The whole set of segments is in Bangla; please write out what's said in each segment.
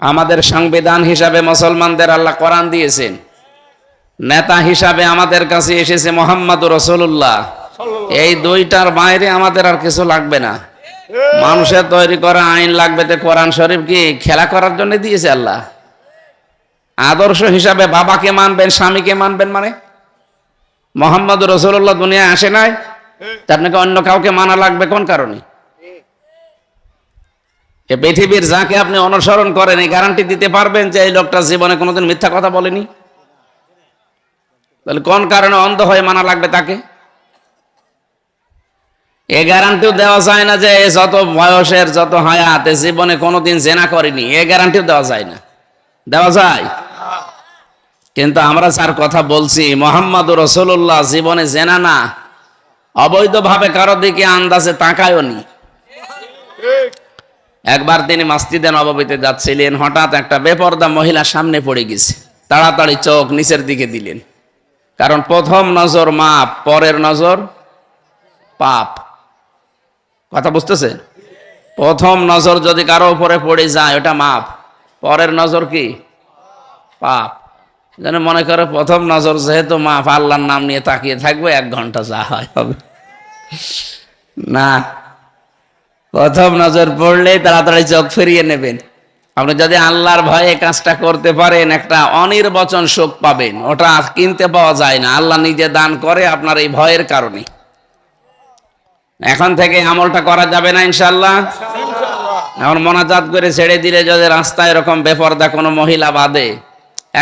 আমাদের সংবিধান হিসাবে মুসলমানদের আল্লাহ কোরআন দিয়েছেন, নেতা হিসাবে আমাদের কাছে এসেছে মুহাম্মদুর রাসূলুল্লাহ। এই দুইটার বাইরে আমাদের আর কিছু লাগবে না। মানুষের তৈরি করা আইন লাগবে, তো কোরআন শরীফ কি খেলা করার জন্য দিয়েছে আল্লাহ? আদর্শ হিসাবে বাবাকে মানবেন, স্বামীকে মানবেন, মানে মুহাম্মদুর রাসূলুল্লাহ দুনিয়ায় আসে নাই, তা আপনাকে অন্য কাউকে মানা লাগবে কোন কারণে? এ পৃথিবীর যাকে আপনি অনুসরণ করেন এই গ্যারান্টি দিতে পারবেন যে এই লোকটা জীবনে কোনোদিন মিথ্যা কথা বলেনি? তাহলে কোন কারণে অন্ধ হয়ে মানা লাগবে তাকে? এ গ্যারান্টিও দেওয়া যায় না যে যত বয়সের যত হায়াত জীবনে কোনোদিন জেনা করেনি, এ গ্যারান্টিও দেওয়া যায় না। দেওয়া যায়? কিন্তু আমরা যার কথা বলছি মুহাম্মদুর রাসূলুল্লাহ জীবনে জেনা না, অবৈধভাবে কারো দিকে আন্দাজে তাকায়ও নি। একবার তিনি মসজিদে নববীতে যাচ্ছিলেন, হঠাৎ একটা বেপরদা মহিলা সামনে পড়ে গেছে। তাড়াতাড়ি চোখ নিচের দিকে দিলেন, কারণ প্রথম নজর মাপ, পরের নজর পাপ। কথা বুঝতেছে? প্রথম নজর যদি কারো উপরে পড়ে যায় ওটা মাপ, পরের নজর কি? পাপ। যেন মনে করে প্রথম নজর যেহেতু মাপ, আল্লাহর নাম নিয়ে তাকিয়ে থাকবে 1 ঘন্টা, যা হয় হবে। না, প্রথম নজর পড়লেই তাড়াতাড়ি চোখ ফিরিয়ে নেবেন। আপনি যদি আল্লাহর ভয়ে কাজটা করতে পারেন একটা অনির্বচন সুখ পাবেন, ওটা কিনতে পাওয়া যায় না, আল্লাহ নিজে দান করে আপনার এই ভয়ের কারণে। এখন থেকে আমলটা করা যাবে না ইনশাআল্লাহ? এখন মোনাজাত করে ছেড়ে দিলে যদি রাস্তায় এরকম বেপরদা কোনো মহিলা বাদে,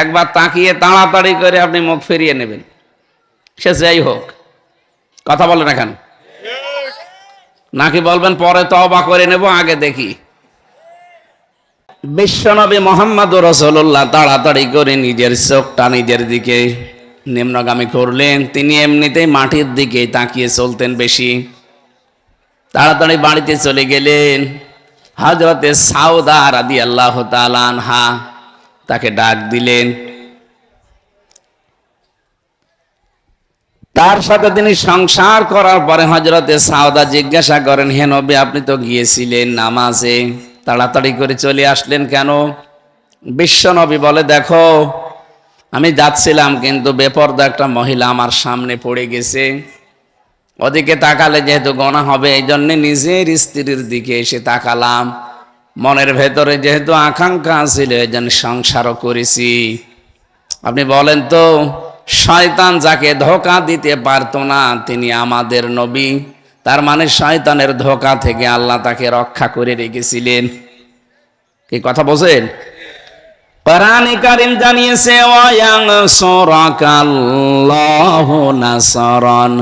একবার তাকিয়ে তাড়াতাড়ি করে আপনি মুখ ফিরিয়ে নেবেন, সে যাই হোক। কথা বলেন এখন, নাকি বলবেন পরে তওবা করে নেব, আগে দেখি? বিশ্বনবী মুহাম্মদুর রাসূলুল্লাহ তাড়াতাড়ি করে নিজের চোখটা নিজের দিকে নিম্নগামী করলেন। তিনি এমনিতেই মাটির দিকে তাকিয়ে চলতেন বেশি। তাড়াতাড়ি বাড়িতে চলে গেলেন। হযরতে সাউদা রাদিয়াল্লাহু তাআলা আনহা তাকে ডাক দিলেন। তার সাথে তিনি সংসার করার পরে হযরতে সাউদা জিজ্ঞাসা করেন, হে নবী, আপনি তো গিয়েছিলেন নামাজে, তাড়াতাড়ি করে চলে আসলেন কেন? বিশ্ব নবী বলে, দেখো আমি যাচ্ছিলাম, কিন্তু বেপরদা একটা মহিলা আমার সামনে পড়ে গেছে। ওদিকে তাকালে যেহেতু গুনাহ হবে, এই জন্য নিজের স্ত্রীর দিকে এসে তাকালাম। মনের ভেতরে যেহেতু আকাঙ্ক্ষা ছিল, এই জন্য সংসারও করেছি। আপনি বলেন তো, শয়তান যাকে ধোঁকা দিতে পারতো না তিনি আমাদের নবী, তার মানে শয়তানের ধোঁকা থেকে আল্লাহ তাকে রক্ষা করে রেখেছিলেন। কি কথা বলেন? কোরআনে কারীম জানিয়েছে, ওয়ায়ানসুরাকাল্লাহু নাসরান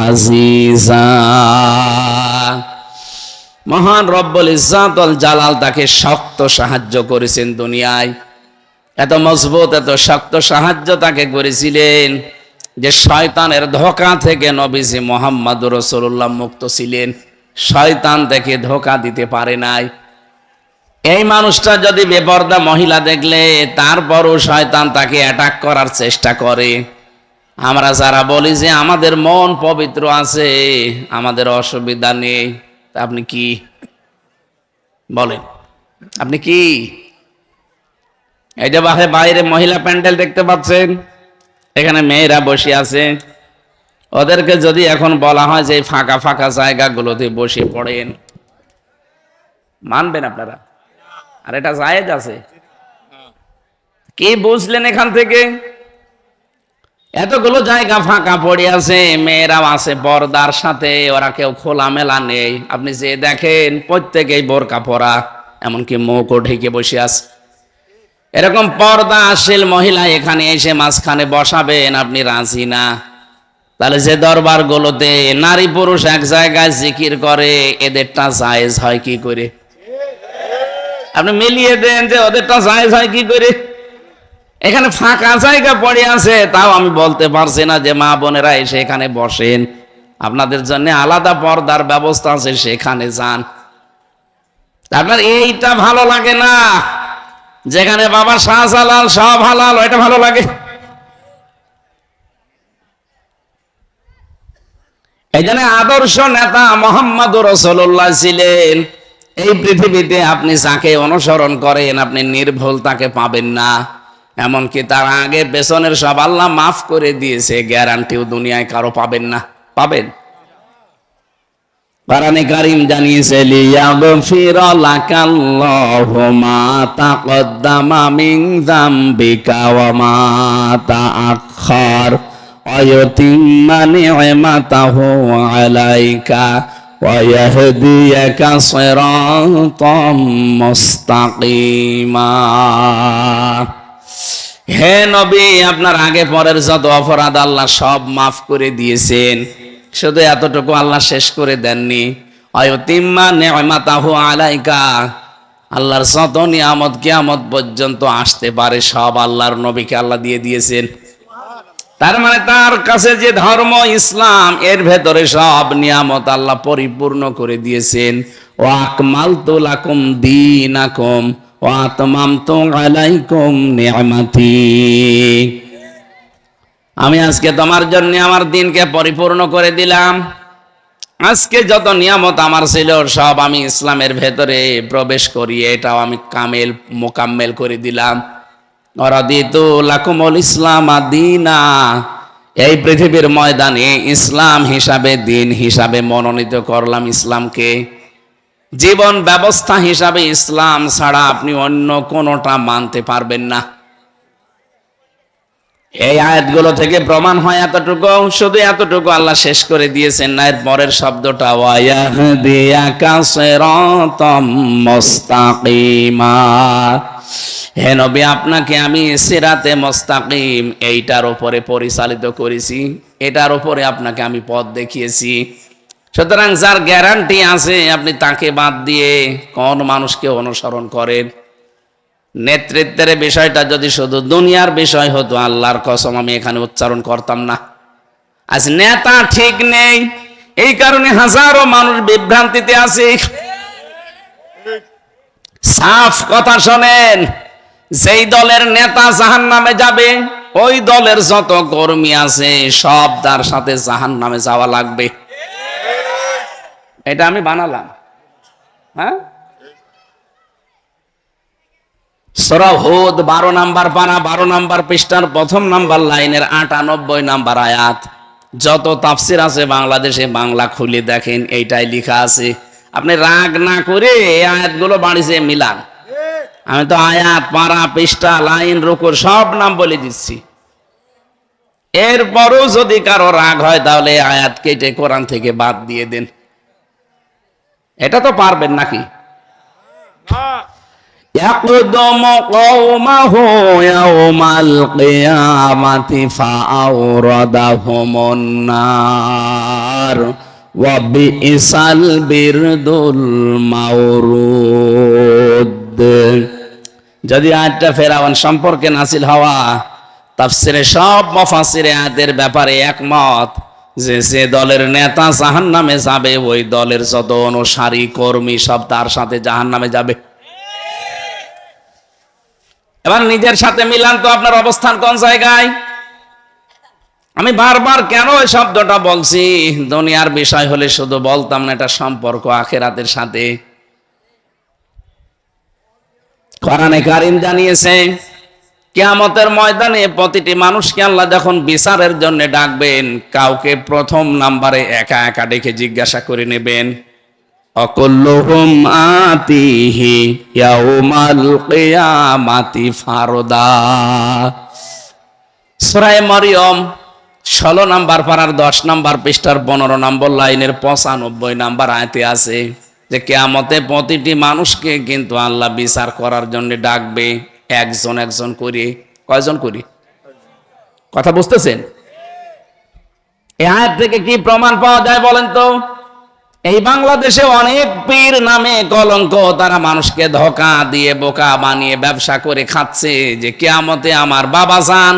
আজিজা। মহান রব্বুল ইজ্জাতুল জালাল তাকে শক্ত সাহায্য করেছেন দুনিয়ায়। এত মজবুত, এত শক্ত সাহায্য তাকে করেছিলেন যে শয়তানের ধোঁকা থেকে নবীজি মুহাম্মদুর রাসূলুল্লাহ মুক্ত ছিলেন। শয়তান তাকে ধোঁকা দিতে পারে নাই। এই মানুষটা যদি বেপরদা মহিলা দেখলে তারপরও শয়তান তাকে অ্যাটাক করার চেষ্টা করে। আমরা যারা বলি যে আমাদের মন পবিত্র আছে, আমাদের অসুবিধা নেই, তা আপনি কি বলেন? আপনি কি? এই যে বাইরে মহিলা প্যান্ডেল দেখতে পাচ্ছেন, এখানে মেয়েরা বসে আছে। ওদেরকে যদি এখন বলা হয় যে ফাঁকা ফাঁকা জায়গাগুলোতে বসে পড়েন, মানবেন আপনারা? আর এটা জায়েজ আছে? কি বুঝলেন এখান থেকে? এতগুলো জায়গা ফাঁকা পড়ে আছে, মেয়েরাও আছে পর্দার সাথে, ওরা কেউ খোলামেলা নেই। আপনি যে দেখেন প্রত্যেকেই বোরকা পরা, এমনকি মুখও ঢেকে বসে আছে। এরকম পর্দাশীল মহিলা এখানে এসে মাঝখানে বসাবেন, আপনি রাজি না? তাহলে যে দরবারগুলোতে নারী পুরুষ এক জায়গায় জিকির করে, এদেরটা জায়েজ হয় কি করে? আপনি মিলিয়ে দেন যে ওদেরটা জায়েজ হয় কি করে। এখানে ফাঁকা জায়গা পড়ে আছে, তাও আমি বলতে পারছি না যে মা বোনেরা এসে এখানে বসেন, আপনাদের জন্য আলাদা পর্দার ব্যবস্থা আছে, সেখানে যান। আপনার এইটা ভালো লাগে না, যেখানে বাবা শাহজালাল সব হালাল, ওইটা ভালো লাগে? এই জন্য আদর্শ নেতা মুহাম্মদুর রাসূলুল্লাহ ছিলেন। এই পৃথিবীতে আপনি যাকে অনুসরণ করেন আপনি নির্ভুল তাকে পাবেন না, এমনকি তার আগে পেছনের সব আল্লাহ মাফ করে দিয়েছে, গ্যারান্টিও দুনিয়ায় কারো পাবেন না। পাবেন? কোরআনে কারীম জানিয়েছে লিয়াগফিরা লাকাল্লাহু মা তাকদ্দামা মিন যামবিকা ওয়া মা তাআখার ওয়া ইউতিম্মা নি'মাতাহু আলাইকা ওয়া ইয়াহদিয়াকা সিরাতাম মুস্তাকিমা। হে নবী, আপনার আগে পরের যত অপরাধ আল্লাহ সব মাফ করে দিয়েছেন, শুধু এতটুকু আল্লাহ শেষ করে দেননি, আয়াতিম্মা নি'মাতাহু আলাইকা, আল্লাহর যত নিয়ামত কিয়ামত পর্যন্ত আসতে পারে সব আল্লাহর নবীকে আল্লাহ দিয়ে দিয়েছেন। তার মানে তার কাছে যে ধর্ম ইসলাম, এর ভেতরে সব নিয়ামত আল্লাহ পরিপূর্ণ করে দিয়েছেন। ওয়া আকমালতু লাকুম দীনাকুম ওয়া আতমামতু আলাইকুম নি'মাতি, আমি আজকে তোমার জন্য আমার দিনকে পরিপূর্ণ করে দিলাম। আজকে যত নিয়ামত আমার ছিল সব আমি ইসলামের ভেতরে প্রবেশ করি, এটাও আমি কামেল মোকাম্মেল করে দিলাম। রাদিতু লাকুমুল ইসলাম দীনা, এই পৃথিবীর ময়দানে ইসলাম হিসাবে, দিন হিসাবে মনোনীত করলাম ইসলামকে। জীবন ব্যবস্থা হিসাবে ইসলাম ছাড়া আপনি অন্য কোনোটা মানতে পারবেন না। এই আয়াতগুলো থেকে প্রমাণ হয় এতটুকু, শুধু এতটুকু আল্লাহ শেষ করে দিয়েছেন না, এর পরের শব্দটা ওয়ায়াহদিয়াকা সিরাতাম মুস্তাকিমা, হে নবী আপনাকে আমি সিরাতে মুস্তাকিম এইটার উপরে পরিচালিত করেছি, এটার উপরে আপনাকে আমি পথ দেখিয়েছি। সুতরাং যার গ্যারান্টি আছে আপনি তাকে বাদ দিয়ে কোন মানুষকে অনুসরণ করেন? নেতৃত্বের বিষয়টা যদি শুধু দুনিয়ার বিষয় হতো, আল্লাহর কসম আমি এখানে উচ্চারণ করতাম না। আজ নেতা ঠিক নেই, এই কারণে হাজারো মানুষ বিভ্রান্তিতে আছে। সাফ কথা শোনেন, যেই দলের নেতা জাহান্নামে যাবে, ওই দলের যত কর্মী আছে সব তার সাথে জাহান্নামে যাওয়া লাগবে। এটা আমি বানালাম, হ্যাঁ? সূরা হুদ 12 নাম্বার পারা 12 নাম্বার পৃষ্ঠার প্রথম নাম্বার লাইনের 98 নাম্বার আয়াত। যত তাফসির আছে বাংলাদেশে, বাংলা খুলে দেখেন এইটাই লেখা আছে। আপনি রাগ না করে এই আয়াতগুলো বাড়িতে মিলান। আমি তো আয়াত, পারা, পৃষ্ঠা, লাইন, রুকুর সব নাম বলে দিচ্ছি। এরপরও যদি কারো রাগ হয় তাহলে আয়াত কেটে কোরআন থেকে বাদ দিয়ে দেন। এটা তো পারবেন নাকি? ইয়াকদুমু কওমাহু ইয়াওমাল কিয়ামাতি ফাআওরাদাহুমুন নার ওয়া বিইসাল বিরদুল মাওরুদ। যদি আয়াতটা ফেরাউন সম্পর্কে নাযিল হওয়া, তাফসিরে সব মুফাসসিরে আয়াতের ব্যাপারে একমত যে যে দলের নেতা জাহান্নামে যাবে, ওই দলের যত অনুসারী কর্মী সব তার সাথে জাহান্নামে যাবে। এবার নিজের সাথে মিলান তো আপনার অবস্থান কোন জায়গায়। আমি বারবার কেন এই শব্দটা বলছি, দুনিয়ার বিষয় হলে শুধু বলতাম না, এটা সম্পর্ক আখিরাতের সাথে। কোরআনে কারীম জানিয়েছে কিয়ামতের ময়দানে প্রতিটি মানুষকে আল্লাহ যখন বিচারের জন্য ডাকবেন, কাউকে প্রথম নাম্বারে একা একা ডেকে জিজ্ঞাসা করে নেবেন, অকুল্লুহুম আতিহি ইয়াউমাল কিয়ামাতি ফারদা। সূরা মরিয়ম 16 নাম্বার পারার 10 নাম্বার পৃষ্ঠার 15 নম্বর লাইনের 95 নাম্বার আয়াতে আছে যে কিয়ামতে প্রতিটি মানুষকে কিন্তু আল্লাহ বিচার করার জন্য ডাকবে, একজন একজন করে। কয়জন করে? কথা বুঝতেছেন? এই আয়াত থেকে কি প্রমাণ পাওয়া যায় বলেন তো? এই বাংলাদেশে অনেক পীর নামে কলঙ্ক, তারা মানুষকে ধোঁকা দিয়ে বোকা বানিয়ে ব্যবসা করে খাচ্ছে যে কিয়ামতে আমার বাবা যান,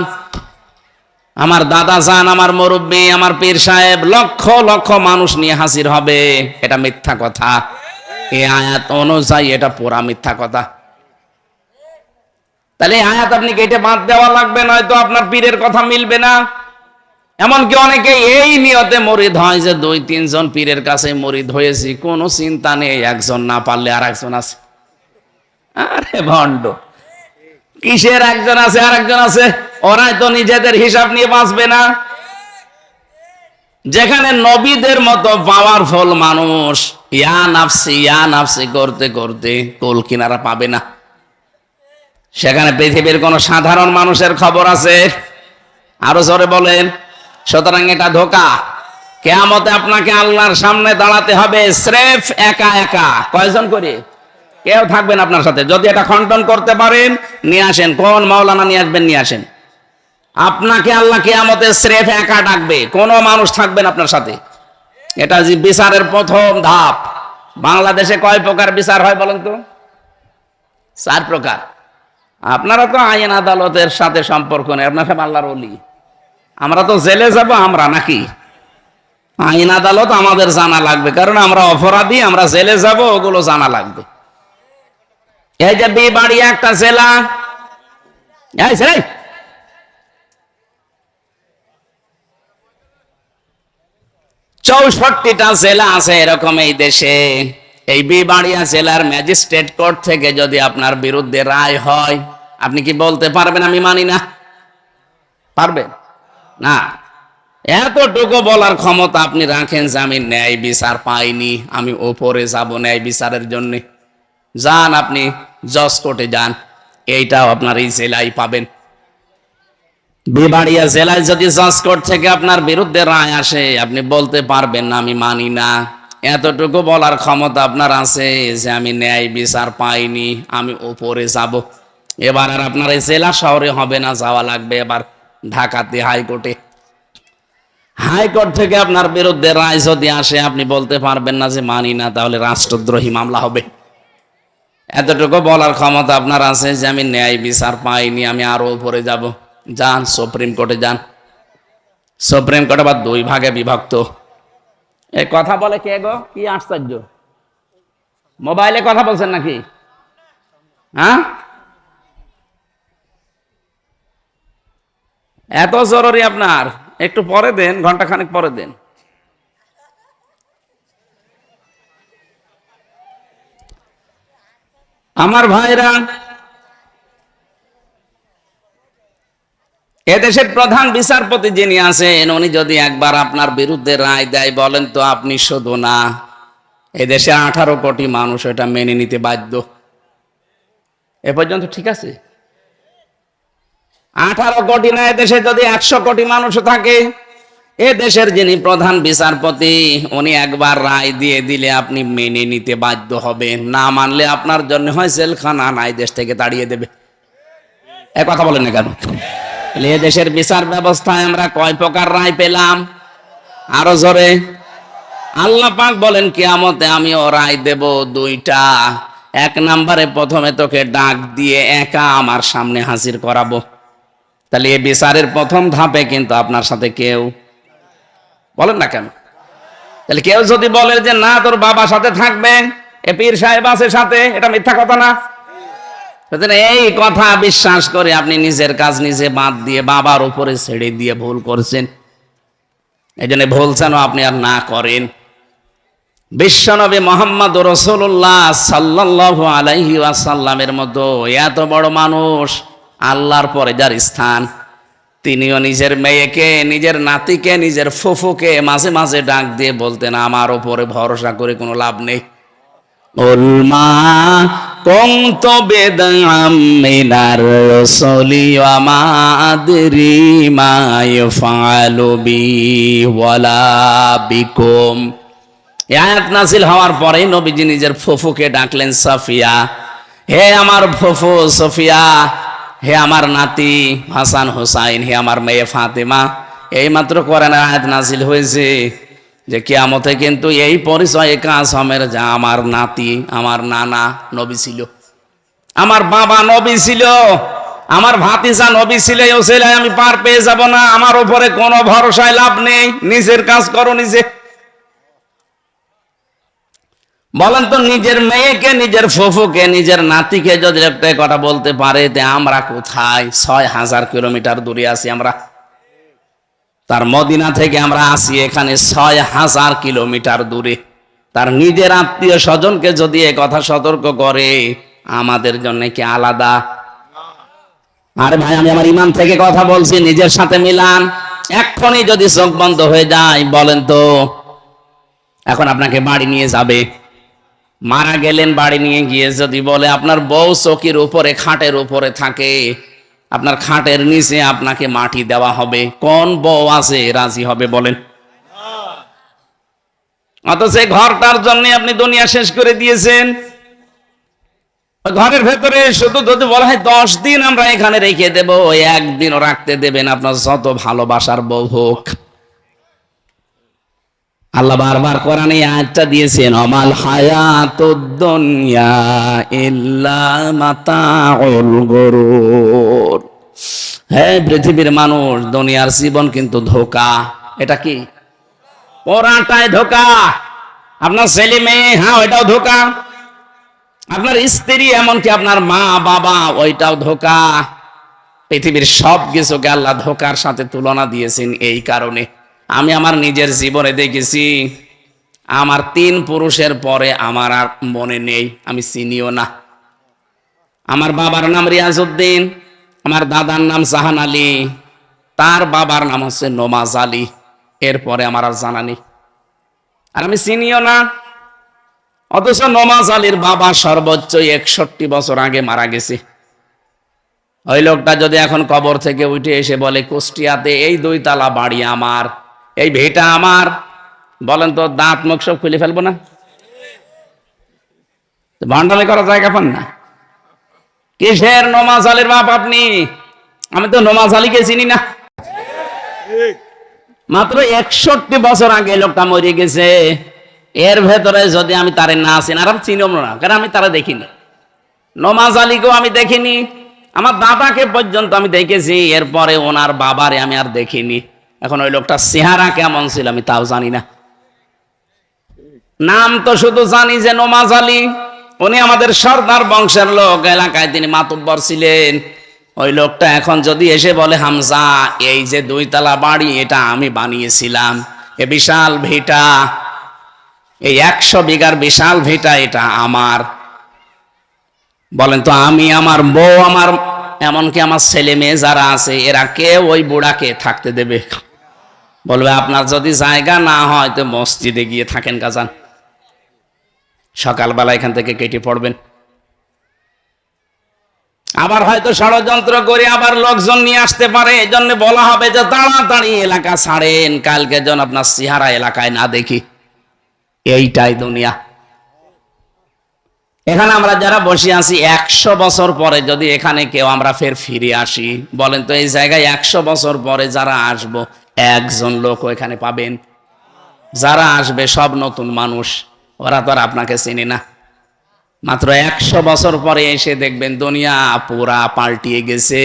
আমার দাদা যান, আমার মুরব্বী, আমার পীর সাহেব লক্ষ লক্ষ মানুষ নিয়ে হাজির হবে। এটা মিথ্যা কথা। এই আয়াত অনুযায়ী এটা পুরা মিথ্যা কথা। তাহলে আয়াত আপনি কেটে বাদ দেওয়া লাগবে, নয়তো আপনার পীরের কথা মিলবে না। এমনকি অনেকে এই নিয়তে মরিদ হয় যে 2-3 জন পীরের কাছে মরিদ হয়েছি, কোনো চিন্তা নেই, একজন না পারলে আর একজন আছে। আরে ভণ্ড, কিসের একজন আছে আর একজন আছে? ওরাই তো নিজেদের হিসাব নিয়ে বাঁচবে না। যেখানে নবীদের মতো পাওয়ারফুল মানুষ ইয়া নাফসি করতে করতে কোল কিনারা পাবে না, সেখানে পৃথিবীর কোন সাধারণ মানুষের খবর আছে? আরো জোরে বলেন। সুতরাং এটা ধোঁকা। কিয়ামতে আপনাকে আল্লাহর সামনে দাঁড়াতে হবে স্রেফ একা একা। কয়জন করে? কেউ থাকবেন আপনার সাথে। যদি এটা খণ্ডন করতে পারেন নিয়ে আসেন, কোন মাওলানা নিয়ে আসবেন, নিয়ে আসেন। আপনাকে আল্লাহ কিয়ামতে স্রেফ একা ডাকবে, কোনো মানুষ থাকবেন আপনার সাথে। এটা যে বিচারের প্রথম ধাপ। বাংলাদেশে কয় প্রকার বিচার হয় বলেন তো? 4 প্রকার। আপনারা তো আইন আদালতের সাথে সম্পর্ক নেই, আপনার সব আল্লাহর ওলি। আমরা তো জেলে যাব, আমরা নাকি? আইন আদালত আমাদের জানা লাগবে, কারণ আমরা অপরাধী, আমরা জেলে যাব, ওগুলো জানা লাগবে। এই যে বিবাড়িয়া একটা জেলা, 64টা জেলা আছে এরকম এই দেশে। এই বিবাড়িয়া জেলার ম্যাজিস্ট্রেট কোর্ট থেকে যদি আপনার বিরুদ্ধে রায় হয়, আপনি কি বলতে পারবেন আমি মানি না? পারবেন না। এতটুকু বলার ক্ষমতা আপনি রাখেন যে আমি ন্যায় বিচার পাইনি, আমি ওপরে যাব ন্যায় বিচারের জন্য। যান আপনি জজ কোর্টে যান, এইটাও আপনার এই জেলায় পাবেন। বিবাড়িয়া জেলায় যদি জজ কোর্ট থেকে আপনার বিরুদ্ধে রায় আসে, আপনি বলতে পারবেন না আমি মানি না। এতটুকু বলার ক্ষমতা আপনার আছে যে আমি ন্যায় বিচার পাইনি, আমি ওপরে যাব। এবার আর আপনার এই জেলা শহরে হবে না, যাওয়া লাগবে এবার ঢাকাতে হাইকোর্টে। হাইকোর্ট থেকে আপনার বিরুদ্ধে রায় যদি আসে, আপনি বলতে পারবেন না যে মানি না, তাহলে রাষ্ট্রদ্রোহী মামলা হবে। এতটুকু বলার ক্ষমতা আপনার আছে যে আমি ন্যায় বিচার পাইনি, আমি আরো উপরে যাব। যান সুপ্রিম কোর্টে যান। সুপ্রিম কোর্ট আবার 2 ভাগে বিভক্ত। এই কথা বলে কে গো? কি আশ্চর্য, মোবাইলে কথা বলছেন নাকি? হ্যাঁ, এত জরুরি আপনার? একটু পরে দেন, ঘন্টা খানেক পরে দেন। আমার ভাইরা, এদেশের প্রধান বিচারপতি যিনি আছেন, উনি যদি একবার আপনার বিরুদ্ধে রায় দেয়, বলেন তো আপনি শুধু না, এদেশে 18 কোটি মানুষ এটা মেনে নিতে বাধ্য। এ পর্যন্ত ঠিক আছে? 18 কোটি না, এদেশে যদি 100 কোটি মানুষ থাকে, এ দেশের যিনি প্রধান বিচারপতি, উনি একবার রায় দিয়ে দিলে আপনি মেনে নিতে বাধ্য হবেন। না মানলে আপনার জন্য হয় জেলখানা, না এই দেশ থেকে তাড়িয়ে দেবে। এ কথা বলেন না কেন? এ দেশের বিচার ব্যবস্থায় আমরা কয় প্রকার রায় পেলাম? আরো জোরে। আল্লাহ পাক বলেন কিয়ামতে আমিও রায় দেব 2টা। 1 নম্বরে প্রথমে তোকে ডাক দিয়ে একা আমার সামনে হাজির করাবো। তাহলে এই বিচারের প্রথম ধাপে কিন্তু আপনার সাথে কেউ, বলেন না কেন? তাহলে কেউ যদি বলে যে না তোর বাবার সাথে থাকবে, এ পীর সাহেব আছে সাথে, এটা মিথ্যা কথা না? এই কথা বিশ্বাস করে আপনি নিজের কাজ নিজে বাদ দিয়ে বাবার উপরে ছেড়ে দিয়ে ভুল করছেন। এই জন্য ভুল যেন আপনি আর না করেন। বিশ্বনবী মুহাম্মদ রাসূলুল্লাহ সাল্লাল্লাহু আলাইহি ওয়াসাল্লামের মতো এত বড় মানুষ, আল্লাহর পরে যার স্থান, তিনিও নিজের মেয়েকে, নিজের নাতিকে, নিজের ফুফুকে মাঝে মাঝে ডাক দিয়ে বলতেন আমার উপরে ভরসা করে কোনো লাভ নেই। উলমা কুনতু বিদআম মিনার রাসূলি ওয়া মা আদরি মা ইয়াফআলু বি ওয়ালা বিকুম। আয়াত নাযিল হওয়ার পরে নবীজি নিজের ফুফুকে ডাকলেন সাফিয়া, হে আমার ফুফু সাফিয়া, হে আমার নাতি হাসান হুসাইন, হে আমার মেয়ে ফাতেমা। এইমাত্র কোরআনের আয়াত নাযিল হয়েছে যে কিয়ামতে কিন্তু এই পরিচয়ে কাজ হবে যে আমার নাতি, আমার নানা নবী ছিল, আমার বাবা নবী ছিল, আমার ভাতিজা নবী ছিল। এই ওসিলায় আমি পার পেয়ে যাব না। আমার উপরে কোনো ভরসায় লাভ নেই, নিজের কাজ করো নিজে। বলেন তো, নিজের মেয়েকে, নিজের ফুফুকে, নিজের নাতিকে যদি একটা কথা বলতে পারে, তে আমরা কোথায়? 6000 কিলোমিটার দূরে আছি আমরা। তার মদিনা থেকে আমরা আসি এখানে ৬,০০০ কিলোমিটার দূরে। তার নিজের আত্মীয় স্বজনকে যদি এ কথা সতর্ক করে, আমাদের জন্য কি আলাদা? আরে ভাই, আমি আমার ইমান থেকে কথা বলছি, নিজের সাথে মিলান। এক্ষুনি যদি চোখ বন্ধ হয়ে যায়, বলেন তো, এখন আপনাকে বাড়ি নিয়ে যাবে, মারা গেলেন, বাড়ি নিয়ে গিয়ে যদি বলে আপনার বউ চকির উপরে, খাটের উপরে থাকে, আপনার খাটের নিচে আপনাকে মাটি দেওয়া হবে, কোন বউ আছে রাজি হবে বলেন? অথচ ঘরটার জন্য আপনি দুনিয়া শেষ করে দিয়েছেন। ঘরের ভেতরে শুধু যদি বলা হয় 10 দিন আমরা এখানে রেখে দেব, ওই একদিনও রাখতে দেবেন, আপনার যত ভালোবাসার বউ হোক। আল্লাহ বারবার কোরআনে আয়াতটা দিয়েছেন, অমাল হায়াতুদ দুনিয়া ইল্লা মাতাউল গুরুর। হ্যাঁ, পৃথিবীর মানুষ, দুনিয়ার জীবন কিন্তু ধোঁকা। এটা কি? পরাটায় ধোঁকা। আপনার ছেলে মেয়ে, হ্যাঁ ওইটাও ধোঁকা। আপনার স্ত্রী, এমনকি আপনার মা বাবা, ওইটাও ধোঁকা। পৃথিবীর সব কিছুকে আল্লাহ ধোঁকার সাথে তুলনা দিয়েছেন। এই কারণে আমি আমার নিজের জীবনে দেখেছি, আমার 3 পুরুষের পরে আমার আর মনে নেই, আমি চিনিও না। আমার বাবার নাম রিয়াজউদ্দিন, আমার দাদার নাম জাহান আলী, তার বাবার নাম হচ্ছে নমাজ আলী, এরপরে আমার আর জানা নেই, আর আমি চিনিও না। অথচ নমাজ আলীর বাবা সর্বোচ্চ 61 বছর আগে মারা গেছে। ওই লোকটা যদি এখন কবর থেকে উঠে এসে বলে কুষ্টিয়াতে এই 2 তলা বাড়ি আমার, এই ভিটা আমার, বলেন তো দাঁত মুখ সব খুলে ফেলবো না? ভান্ডামি করার জায়গা পান না। কিসের নমাজ আলীর বাপ আপনি? আমি তো নমাজ আলীকে চিনি না। মাত্র 61 বছর আগে লোকটা মরে গেছে। এর ভেতরে যদি আমি তারে না চিনি, আর আমি চিনব না, কারণ আমি তারা দেখিনি। নমাজ আলীকেও আমি দেখিনি, আমার দাদাকে পর্যন্ত আমি দেখেছি, এরপরে ওনার বাবারে আমি আর দেখিনি। এখন ওই লোকটা চেহারা কেমন ছিল আমি তাও জানি না। নাম তো শুধু জানি যে নমাজ আলী। উনি আমাদের সর্দার বংশের লোক, এলাকায় তিনি মাতব্বর ছিলেন। ওই লোকটা এখন যদি এসে বলে হামজা এই যে 2 তলা বাড়ি এটা আমি বানিয়েছিলাম, এ বিশাল ভিটা, এই 100 বিঘার বিশাল ভিটা এটা আমার, বলেন তো আমি, আমার বউ, আমার এমনকি আমার ছেলে মেয়ে যারা আছে, এরা কেউ ওই বুড়াকে থাকতে দেবে? বলবে আপনার যদি জায়গা না হয় তো মসজিদে গিয়ে থাকেন কাজান, সকালবেলা এখান থেকে কেটে পড়বেন। আবার হয়তো ষড়যন্ত্র করে আবার লোকজন নিয়ে আসতে পারে, এই জন্য বলা হবে যে তাড়াতাড়ি এলাকা ছাড়েন, কালকে যেন আপনার চেহারা এলাকায় না দেখি। এইটাই দুনিয়া। এখানে আমরা যারা বসে আছি, 100 বছর পরে যদি এখানে কেউ আমরা ফিরে আসি, বলেন তো এই জায়গায় 100 বছর পরে যারা আসবো, একজন লোক এখানে পাবেন? যারা আসবে সব নতুন মানুষ, ওরা তো আর আপনাকে চেনে না। মাত্র 100 বছর পরে এসে দেখবেন দুনিয়া পুরা পাল্টিয়ে গেছে।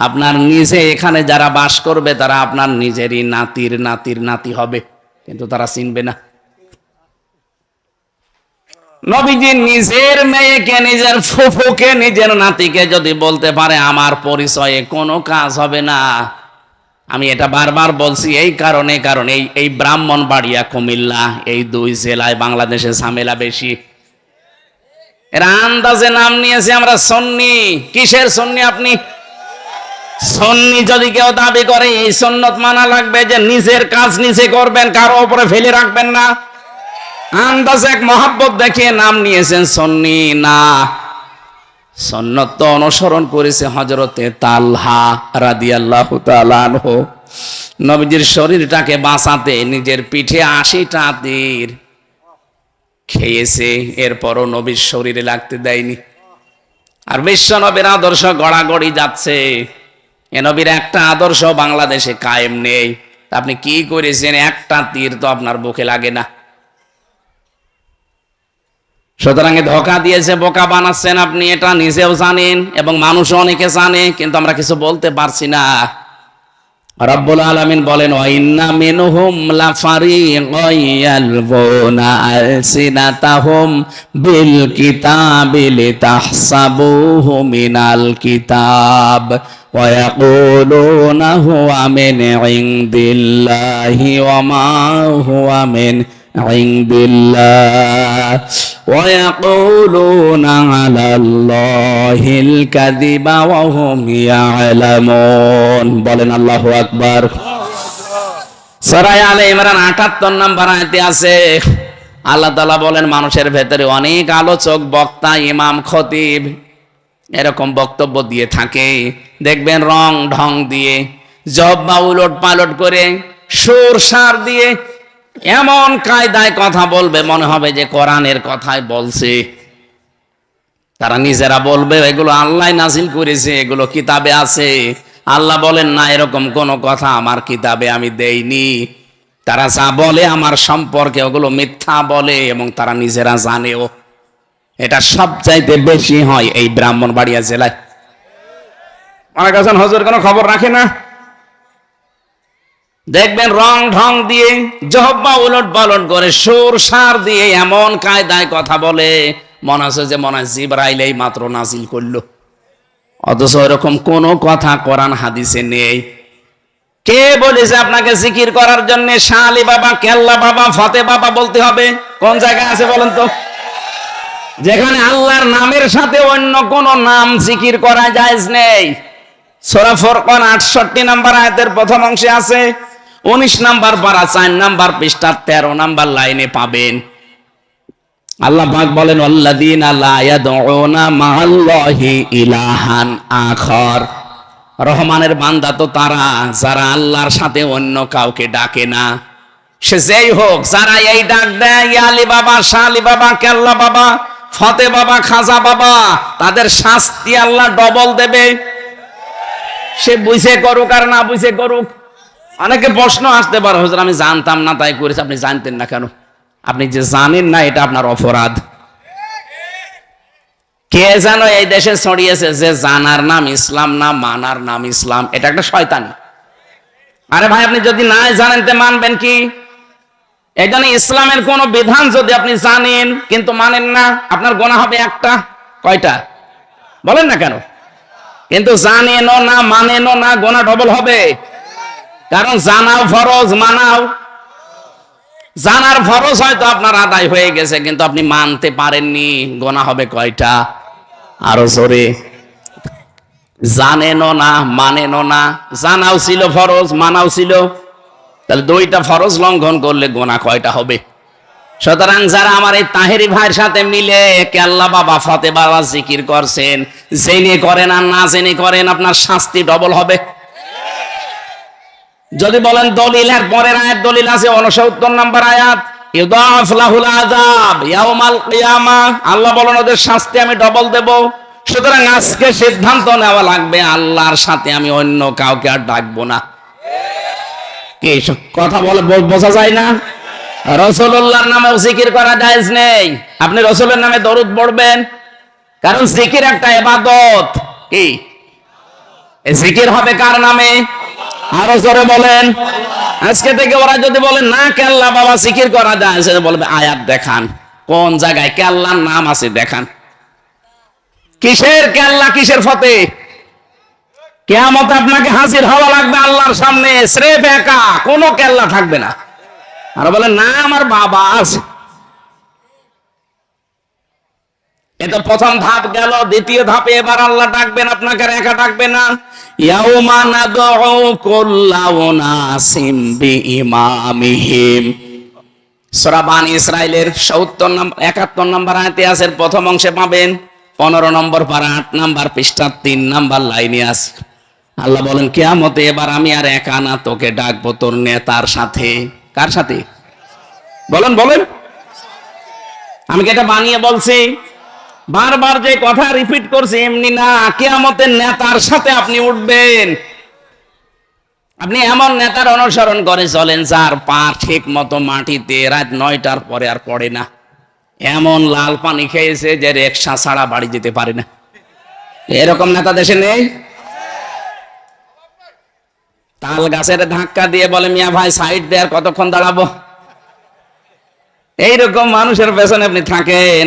আপনার নিজে এখানে যারা বাস করবে তারা আপনার নিজেরই নাতির নাতির নাতি হবে, কিন্তু তারা চিনবে না। নবীজি নিজের মেয়েকে, নিজের ফুফুকে, নিজের নাতিকে যদি বলতে পারে আমার পরিচয়ে কোনো কাজ হবে না। আমি এটা বারবার বলছি এই কারণে, কারণ এই ব্রাহ্মণবাড়িয়া, কুমিল্লা, এই 2 জেলায় বাংলাদেশে ঝামেলা বেশি। এরা আন্দাজে নাম নিয়েছে আমরা সুন্নি। কিসের সুন্নি আপনি? সুন্নি যদি কেউ দাবি করে, এই সুন্নত মানা লাগবে যে নিজের কাজ নিজে করবেন, কারো উপরে ফেলে রাখবেন না। আন্দাজে এক মহাব্বত দেখিয়ে নাম নিয়েছেন সুন্নি। না, সুন্নত তো অনুসরণ করেছে হযরতে তালহা রাদিয়াল্লাহু তাআলা আনহু। নবীজির শরীরটাকে বাঁচাতে নিজের পিঠে 80টা তীর খেয়েছে, এরপরও নবীর শরীরে লাগতে দেয়নি। আর বিশ্ব নবীর আদর্শ গড়াগড়ি যাচ্ছে। এ নবীর একটা আদর্শ বাংলাদেশে কায়েম নেই। আপনি কি করেছেন? একটা তীর তো আপনার বুকে লাগে না। সুতরাং ধোঁকা দিয়েছে, বোকা বানাচ্ছেন আপনি, এটা নিজেও জানেন এবং মানুষও অনেকে জানে, কিন্তু আমরা কিছু বলতে পারছি না। রব্বুল আলামিন বলেন ওয়া ইন্না মিনহুম লাফারিকান ইয়ালবুনা আলসিনাতাহুম বিল কিতাবি লিতাহসাবুহু মিনাল কিতাব ওয়া ইয়াকুলুনা হুয়া মিন ইনদিল্লাহি ওয়া মা হুয়া মিন ইনদিল্লাহ ওয়া ইয়াকুলুনা আলাল্লাহিল কাযিবা ওয়া হুম ইয়ালামুন। বলেন আল্লাহু আকবার। সূরা আলে ইমরান ৭৮ নম্বর আয়াতে আছে আল্লাহ তাআলা বলেন মানুষের ভেতরে অনেক আলোচক, বক্তা, ইমাম, খতিব এরকম বক্তব্য দিয়ে থাকে। দেখবেন রং ঢং দিয়ে, জব্বা উলট পালট করে, সুর সার দিয়ে এমন কায়দায় কথা বলবে মনে হবে যে কোরআনের কথাই বলছে। তারা নিজেরা বলবে এগুলো আল্লাহ নাজিল করেছে, এগুলো কিতাবে আছে। আল্লাহ বলেন না, এরকম কোন কথা আমার কিতাবে আমি দেইনি। তারা যা বলে আমার সম্পর্কে ওগুলো মিথ্যা বলে এবং তারা নিজেরা জানেও। এটা সবচাইতে বেশি হয় এই ব্রাহ্মণবাড়িয়া জেলায়। অনেক আছেন হুজুর কোনো খবর রাখে না, দেখবেন রং ঢং দিয়ে, জহব্বা উলট পালট করে, সুর সার দিয়ে এমন কায়দায় কথা বলে মনে হচ্ছে যে মনে হয় জিবরাইল এই মাত্র নাজিল করলো। অথচ এরকম কোন কথা কোরআন হাদিসে নেই। কে বলেছে আপনাকে জিকির করার জন্য শাহ আলী বাবা, কেল্লা বাবা, ফতে বাবা বলতে হবে? কোন জায়গায় আছে বলেন তো? যেখানে আল্লাহর নামের সাথে অন্য কোন নাম জিকির করা জায়েজ নেই। সূরা ফুরকান ৬৮ নম্বর আয়াতের প্রথম অংশে আছে, ১৯ নম্বর পারা ৪ নম্বর পৃষ্ঠা ১৩ নম্বর লাইনে পাবেন। আল্লাহ পাক বলেন আল্লাযীনা লা ইয়াদউনা মা'আল্লাহি ইলাহান আখার। রহমানের বান্দা তো তারা যারা আল্লাহর সাথে অন্য কাউকে ডাকে না। সে যেই হোক, যারা এই ডাক দেয় আলী বাবা, শাহ আলী বাবা, কেল্লা বাবা, ফতে বাবা, খাজা বাবা, তাদের শাস্তি আল্লাহ ডবল দেবে। সে বুঝে করুক আর না বুঝে করুক। অনেকে প্রশ্ন আসতে পারে হুজুর আমি জানতাম না তাই করেছি। আপনি জানতেন না কেন? আপনি যে জানেন না এটা আপনার অপরাধ। কে জানো এই দেশে ছড়িয়েছে যে জানার নাম ইসলাম না, মানার নাম ইসলাম। এটা একটা শয়তানি। আরে ভাই, আপনি যদি না জানেন তে মানবেন কি? এখানে ইসলামের কোন বিধান যদি আপনি জানেন কিন্তু মানেন না, আপনার গুনাহ হবে একটা। কয়টা বলেন না কেন? কিন্তু জানেনও না, মানেনও না, গুনাহ ডবল হবে। কারণ জানাও ফরজ, মানাও। জানার ফরজ হয়তো আপনার আদায় হয়ে গেছে কিন্তু আপনি মানতে পারেননি, গুনাহ হবে কয়টা? আরো জোরে। জানেনও না, মানেনও না, জানাও ছিল ফরজ, মানাও ছিল। তাহলে দুইটা ফরজ লঙ্ঘন করলে গুনাহ কয়টা হবে? সুতরাং যারা আমার এই তাহেরি ভাইয়ের সাথে মিলে কেল্লা বাবা, ফতে বাবা জিকির করছেন, জেনে করেন আর না জেনে করেন, আপনার শাস্তি ডবল হবে। যদি বলেন দলিলের পরের আয়াত দলিল আছে ৬৯ নম্বর আয়াত, ইউদাফ লাহুল আযাব ইয়াউমাল কিয়ামাহ, আল্লাহ বলেন ওদের শাস্তি আমি ডবল দেব। সুতরাং আজকে সিদ্ধান্ত নেওয়া লাগবে আল্লাহর সাথে আমি অন্য কাউকে আর ডাকবো না। কি কথা বলে বোঝা যায় না? রাসূলুল্লাহর নামেও জিকির করা জায়েজ নেই। আপনি রাসূলের নামে দরুদ পড়বেন, কারণ জিকির একটা ইবাদত। কি এই জিকির হবে কার নামে? আরো জোরে বলেন। আজকে থেকে ওরা যদি বলে না কেল্লা বাবা জিকির করা যায়, সে বলবে আয়াত দেখান, কোন জায়গায় কেল্লার নাম আছে দেখান। কিসের কেল্লা, কিসের ফতে? কিয়ামতে আপনাকে হাজির হওয়া লাগবে আল্লাহর সামনে, স্রেফ একা, কোনো কেল্লা থাকবে না। আর বলে না আমার বাবা আছে। এটা প্রথম ধাপ গেল। দ্বিতীয় ধাপে এবার আল্লাহ ডাকবেন আপনাকে, একা ডাকবে না। ইয়াউমা নাদউ কুল্লা উনাসিম বিইমামিহিম। সূরা বানী ইসরাঈলের ৭১ নম্বর আয়াতে আছে, প্রথম অংশে পাবেন। ১৫ নম্বর পারা ৮ নম্বর পৃষ্ঠা ৩ নম্বর লাইনে আছে। আল্লাহ বলেন কিয়ামতে এবার আমি আর একা না, তোকে ডাকবো তোর নেতার সাথে। কার সাথে বলেন? বলেন। আমি কি এটা বানিয়ে বলছি? বারবার যে কথা রিপিট করছি এমনি না। কিয়ামতের নেতার সাথে আপনি উঠবেন। আপনি এমন নেতার অনুসরণ করে চলেন যার পা ঠিক মতো মাটিতে রাত ৯টার পরে আর পড়ে না। এমন লাল পানি খেয়েছে যে রিকশা ছাড়া বাড়ি যেতে পারে না। এরকম নেতা দেশে নেই? তাল গাছের ধাক্কা দিয়ে বলে মিয়া ভাই সাইড দিয়ে আর কতক্ষণ দাঁড়াবো। এইরকম মানুষের পেছনে আপনি থাকেন।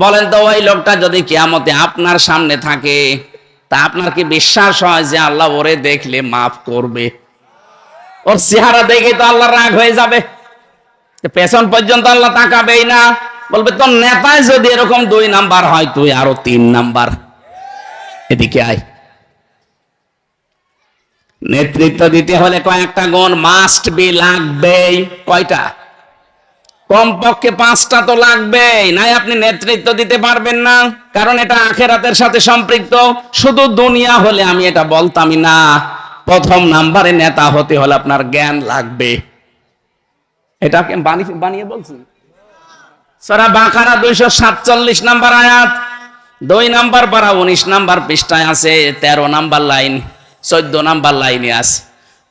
বলেন তো ওই লোকটা যদি কিয়ামতে আপনার সামনে থাকে, তা আপনার কি বিশ্বাস হয় যে আল্লাহ ওরে দেখলে মাফ করবে? ওর চেহারা দেখে তো আল্লাহ রাগ হয়ে যাবে, পেছন পর্যন্ত আল্লাহ তাকাবেই না। বলবে তোর নেতায় যদি এরকম 2 নাম্বার হয়, তুই আরো 3 নাম্বার, এদিকে আয়। নেতৃত্ব দিতে হলে কয়েকটা গুণ মাস্ট বি, লাগবেই। কয়টা? কমপক্ষে 5টা তো লাগবেই, নাই আপনি নেতৃত্ব দিতে পারবেন না। কারণ এটা আখিরাতের সাথে সম্পৃক্ত। শুধু দুনিয়া হলে আমি এটা বলতামই না। প্রথম নাম্বারে নেতা হতে হলে আপনার জ্ঞান লাগবে। এটা বানিয়ে বলছি। সূরা বাকারা 247 নাম্বার আয়াত, 2 নাম্বার পারা 19 নাম্বার পৃষ্ঠায় আছে, 13 নাম্বার লাইন, 14 নাম্বার লাইনে আছে।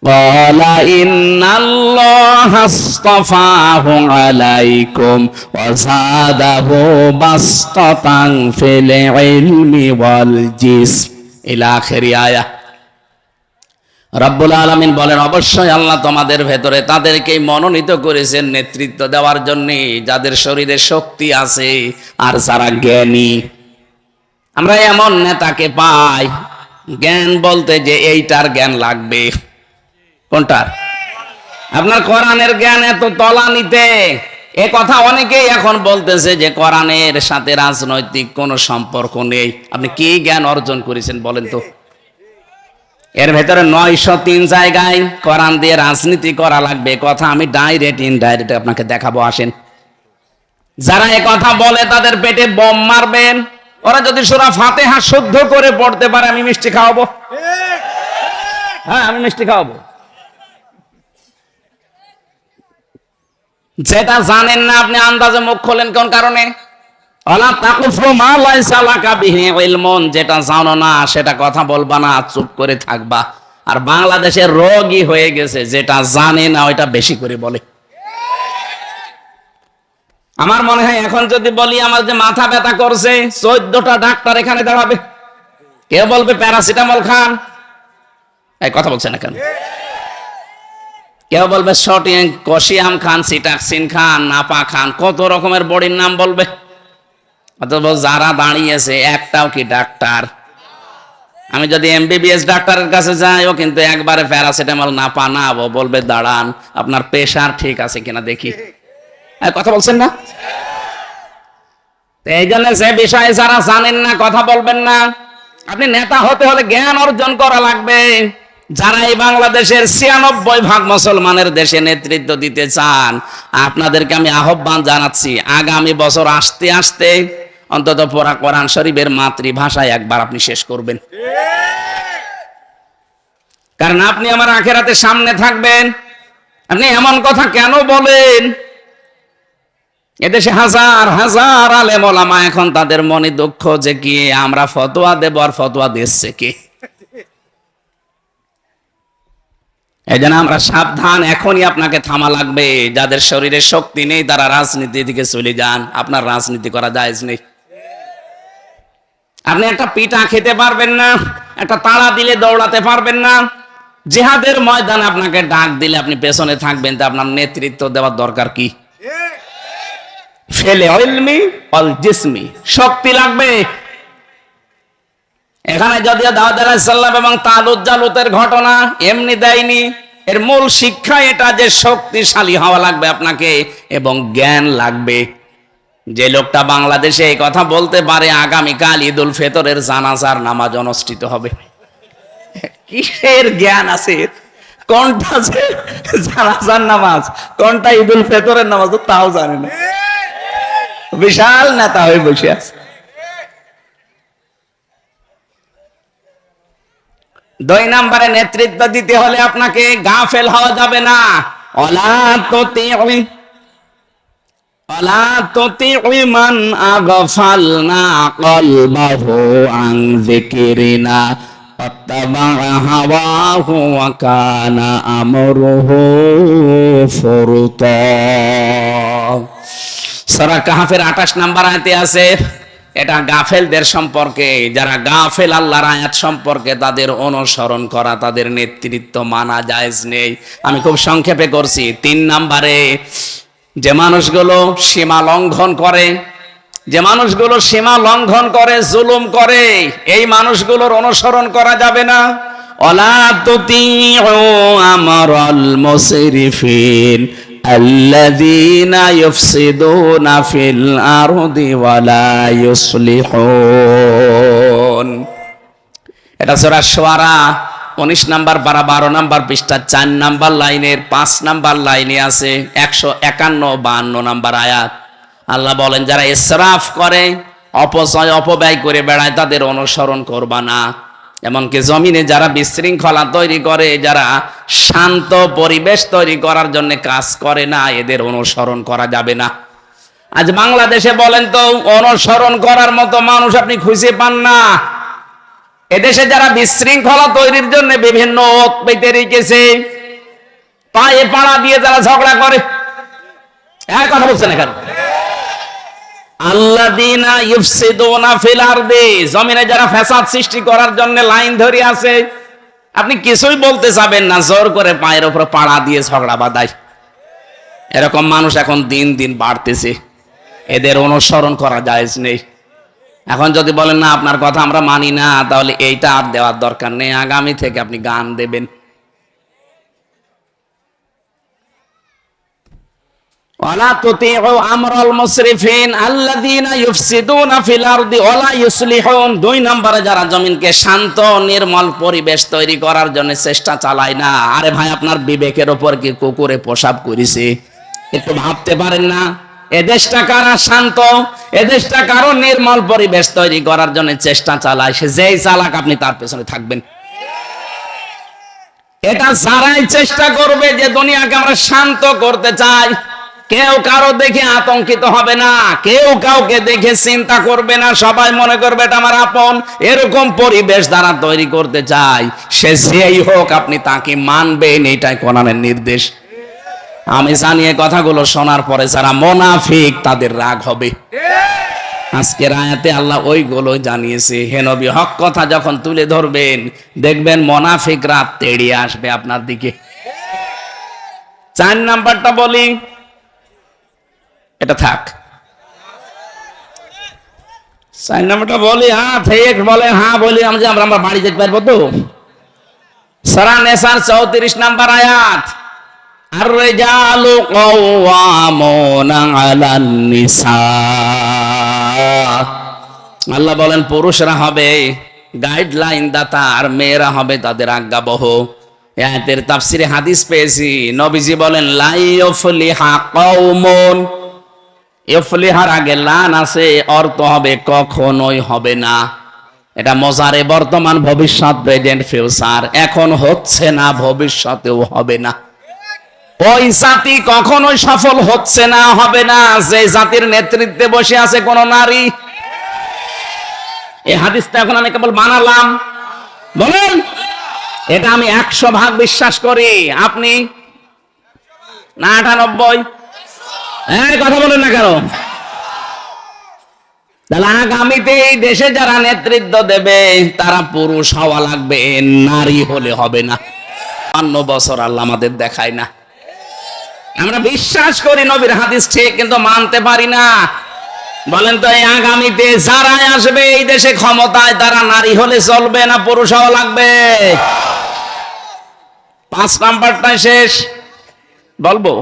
ক্বালা ইন্নাল্লাহা আসতাফাহু আলাইকুম ওয়া যাদাহু বাসতাতান ফিল ইলমি ওয়াল জিসম, ইলা আখিরি আয়া। রব্বুল আলামিন বলেন, অবশ্যই আল্লাহ তোমাদের ভেতরে তাদেরকে মনোনীত করেছেন নেতৃত্ব দেওয়ার জন্য, যাদের শরীরে শক্তি আছে আর যারা জ্ঞানী। আমরা এমন নেতাকে পাই, জ্ঞান বলতে যে এইটার জ্ঞান লাগবে। কোনটার? আপনার কোরআনের জ্ঞান এত তলানিতে। এ কথা অনেকেই এখন বলতেছে যে কোরআনের সাথে রাজনৈতিক কোনো সম্পর্ক নেই। আপনি কি জ্ঞান অর্জন করেছেন বলেন তো? এর ভেতরে 903 জায়গায় কোরআন দিয়ে রাজনীতি করা লাগবে কথা আমি ডাইরেক্ট ইনডাইরেক্ট আপনাকে দেখাবো, আসেন। যারা এ কথা বলে তাদের পেটে বোম মারবেন। ওরা যদি সূরা ফাতিহা শুদ্ধ করে পড়তে পারে, আমি মিষ্টি খাওয়াবো। হ্যাঁ, আমি মিষ্টি খাওয়াবো। যেটা জানেন না আপনি আন্দাজে মুখ খোলেন কোন কারণে? ওয়ালা তাকুফু মা লাইসা লাকা বিহি ইলমুন, যেটা জানো না সেটা কথা বলবা না, চুপ করে থাকবা। আর বাংলাদেশের রোগই হয়ে গেছে, যেটা জানে না ওইটা বেশি করে বলে। আমার মনে হয় এখন যদি বলি আমার যে মাথা ব্যথা করছে, 14টা ডাক্তার এখানে দাঁড়াবে। কেউ বলবে প্যারাসিটামল খান, এই কথা বলছে না কেন? কেউ বলবে শটিং কশিয়াম খান, সিটাক্সিন খান, নাপা খান, কত রকমের বডির নাম বলবে। অথবা যারা দাঁড়িয়েছে একটাও কি ডাক্তার? আমি যদি এমবিবিএস ডাক্তারের কাছে যাই, ও কিন্তু একবারে প্যারাসিটামল নাপা না, ও বলবে দাঁড়ান আপনার প্রেশার ঠিক আছে কিনা দেখি। কথা বলছেন না? এই জন্য সে বিষয়ে যারা জানেন না কথা বলবেন না। আপনি নেতা হতে হলে জ্ঞান অর্জন করা লাগবে। যারা এই বাংলাদেশের 96% মুসলমানের দেশে নেতৃত্ব দিতে চান, আপনাদেরকে আমি আহ্বান জানাচ্ছি, আগামী বছর আসতে আসতে অন্তত পড়া কোরআন শরীফের মাতৃভাষায় একবার আপনি শেষ করবেন। কারণ আপনি আমার আখিরাতের সামনে থাকবেন। আপনি এমন কথা কেন বলেন? এদেশে হাজার হাজার আলেম ওলামা, এখন তাদের মনে দুঃখ যে কি আমরা ফতোয়া দেব, আর ফতোয়া দিচ্ছে কে? এই জন্য আমরা সাবধান। এখনই আপনাকে থামা লাগবে। যাদের শরীরে শক্তি নেই তারা রাজনীতির দিকে চলে যান, আপনার রাজনীতি করা জায়েজ নেই। আপনি একটা পিঠা খেতে পারবেন না, একটা তাড়া দিলে দৌড়াতে পারবেন না। জিহাদের ময়দানে আপনাকে ডাক দিলে আপনি পেছনে থাকবেন, তা আপনার নেতৃত্ব দেওয়ার দরকার কি? ফেলে ইলমি ওয়াল জিসমি, শক্তি লাগবে। এখানে যদিও দাউদ আলাইহিস সালাম এবং তালুত জালুতের ঘটনা এমনি দেয়নি, এর মূল শিক্ষা এটা যে শক্তিশালী হওয়া লাগবে আপনাকে এবং জ্ঞান লাগবে। যে লোকটা বাংলাদেশে এই কথা বলতে পারে আগামীকাল ঈদুল ফিতরের জানাজার নামাজ অনুষ্ঠিত হবে, কিসের জ্ঞান আছে? কোনটা যে জানাজার নামাজ, কোনটা ঈদুল ফিতরের নামাজ তাও জানে না। বিশাল নেতা হয়ে বসে আছে। 2 নম্বরে নেতৃত্ব দিতে হলে আপনাকে গাফেল হওয়া যাবে না। ওয়ালা তুতিউ মান আগফালনা কলবাহু আন যিকরিনা ওয়াত্তাবা হাওয়াহু ওয়া কানা আমরুহু ফুরতা। সূরা কাহফের 28 নম্বর আয়াতে আছে, এটা গাফেলদের সম্পর্কে, যারা গাফেল আল্লাহর আয়াত সম্পর্কে তাদের অনুসরণ করা, তাদের নেতৃত্ব মানা জায়েজ নেই। আমি খুব সংক্ষেপে করছি। 3 নম্বরে, যে মানুষগুলো সীমা লঙ্ঘন করে, যে মানুষগুলো সীমা লঙ্ঘন করে, জুলুম করে, এই মানুষগুলোর অনুসরণ করা যাবে না। ওয়ালা তুতিউ আমরাল মুসরিফিন আল্লাযীনা ইউফসিদুনা ফিল আরদি ওয়ালা ইউসলিহুন। এটা সূরা শুআরা 19 নম্বর পারা 12 নম্বর পৃষ্ঠা 4 নম্বর লাইনের 5 নম্বর লাইনে আছে 151-52 নম্বর আয়াত। আল্লাহ বলেন, যারা ইসরাফ করে, অপচয় অপব্যয় করে বেড়ায়, তাদের অনুসরণ করবা না। এমনকি জমিনে যারা বিশৃঙ্খলা তৈরি করে, যারা শান্ত পরিবেশ তৈরি করার জন্য কাজ করে না, এদের অনুসরণ করা যাবে না। আজ বাংলাদেশে বলেন তো, অনুসরণ করার মতো মানুষ আপনি খুঁজে পান না। এদেশে যারা বিশৃঙ্খলা তৈরির জন্য বিভিন্ন ওত পেতে রেখেছে, পায়ে পাড়া দিয়ে যারা ঝগড়া করে, কথা বলছে না কেন? আল্লাযীনা ইউফসিদুনা ফিল আরদি, জমিনে যারা ফ্যাসাদ সৃষ্টি করার জন্য লাইন ধরে আছে, আপনি কিছুই বলতে যাবেন না, জোর করে পায়ের উপর পাড়া দিয়ে ঝগড়া বাঁধায়। এরকম মানুষ এখন দিন দিন বাড়তেছে, এদের অনুসরণ করা জায়েজ নেই। এখন যদি বলেন না আপনার কথা আমরা মানি না, তাহলে এইটা আর দেওয়ার দরকার নেই, আগামী থেকে আপনি গান দেবেন। ওয়ালা তুতিউ আমরাল মুসরিফিন আল্লাযীনা ইউফসিদুনা ফিল আরদি ওয়ালা ইউসলিহুন। 2 নম্বরে, যারা জমিনকে শান্ত নির্মল পরিবেশ তৈরি করার জন্য চেষ্টা চালায় না। আরে ভাই, আপনার বিবেকের উপর কি কুকুরে পেশাব করেছে? একটু ভাবতে পারেন না? এদেশটা কারা শান্ত, এদেশটা কারো নির্মল পরিবেশ তৈরি করার জন্য চেষ্টা চালায়, সে যেই চালাক আপনি তার পেছনে থাকবেন। এটা যারাই চেষ্টা করবে যে দুনিয়াকে আমরা শান্ত করতে চাই, কেউ কারো দেখে আতঙ্কিত হবে না, কেউ কাউকে দেখে চিন্তা করবে না, সবাই মনে করবে এটা আমার আপন। এরকম পরিবেশ যারা তৈরি করতে চায়, সে যেই হোক আপনি তাকে মানবেন, এটাই কোরআনের নির্দেশ। আমি জানি এই কথাগুলো শোনার পরে যারা মুনাফিক তাদের রাগ হবে। আজকের আয়াতে আল্লাহ ওইগুলো জানিয়েছে। হে নবী, হক কথা যখন তুলে ধরবেন, দেখবেন মুনাফিকরা তেড়িয়ে আসবে আপনার দিকে। 4 নাম্বারটা বলি, এটা থাক। 4 নাম্বারটা বলি, হ্যাঁ ঠিক বলে, হ্যাঁ বলি, আমরা বাড়ি যেতে পারবো তো? সূরা নিসার 34 নাম্বার আয়াত, আর-রিজালু কাওয়ামুনা আলান নিসা। আল্লাহ বলেন, পুরুষরা হবে গাইডলাইন দাতা আর মেয়েরা হবে তাদের আজ্ঞাবহ। আয়াতের তাফসিরে হাদিস পেয়েছি, নবীজি বলেন, লা ইউফলিহা কওমুন। ইফলিহার আগে লান আছে, অর্থ হবে কখনোই হবে না। এটা মজারে বর্তমান, ভবিষ্যৎ, প্রেজেন্ট, ফিউচার। এখন হচ্ছে না, ভবিষ্যতেও হবে না। ওই জাতি কখনোই সফল হচ্ছে না, হবে না, যে জাতির নেতৃত্বে বসে আছে কোন নারী। এই হাদিসটা এখন আমি কেবল বানালাম, বলেন এটা আমি 100% বিশ্বাস করি। আপনি না 98? কথা বলেন না কেন? তাহলে আগামীতে এই দেশে যারা নেতৃত্ব দেবে তারা পুরুষ হওয়া লাগবে, নারী হলে হবে না। 52 বছর আল্লাহ আমাদের দেখায় না। আমরা বিশ্বাস করি নবীর হাদিস ঠিক, কিন্তু মানতে পারি না। বলেন তো, এই আগামীতে যারাই আসবে এই দেশে ক্ষমতায়, তারা নারী হলে চলবে না পুরুষ হওয়া লাগবে? 5 নাম্বারটাই শেষ, বলবো।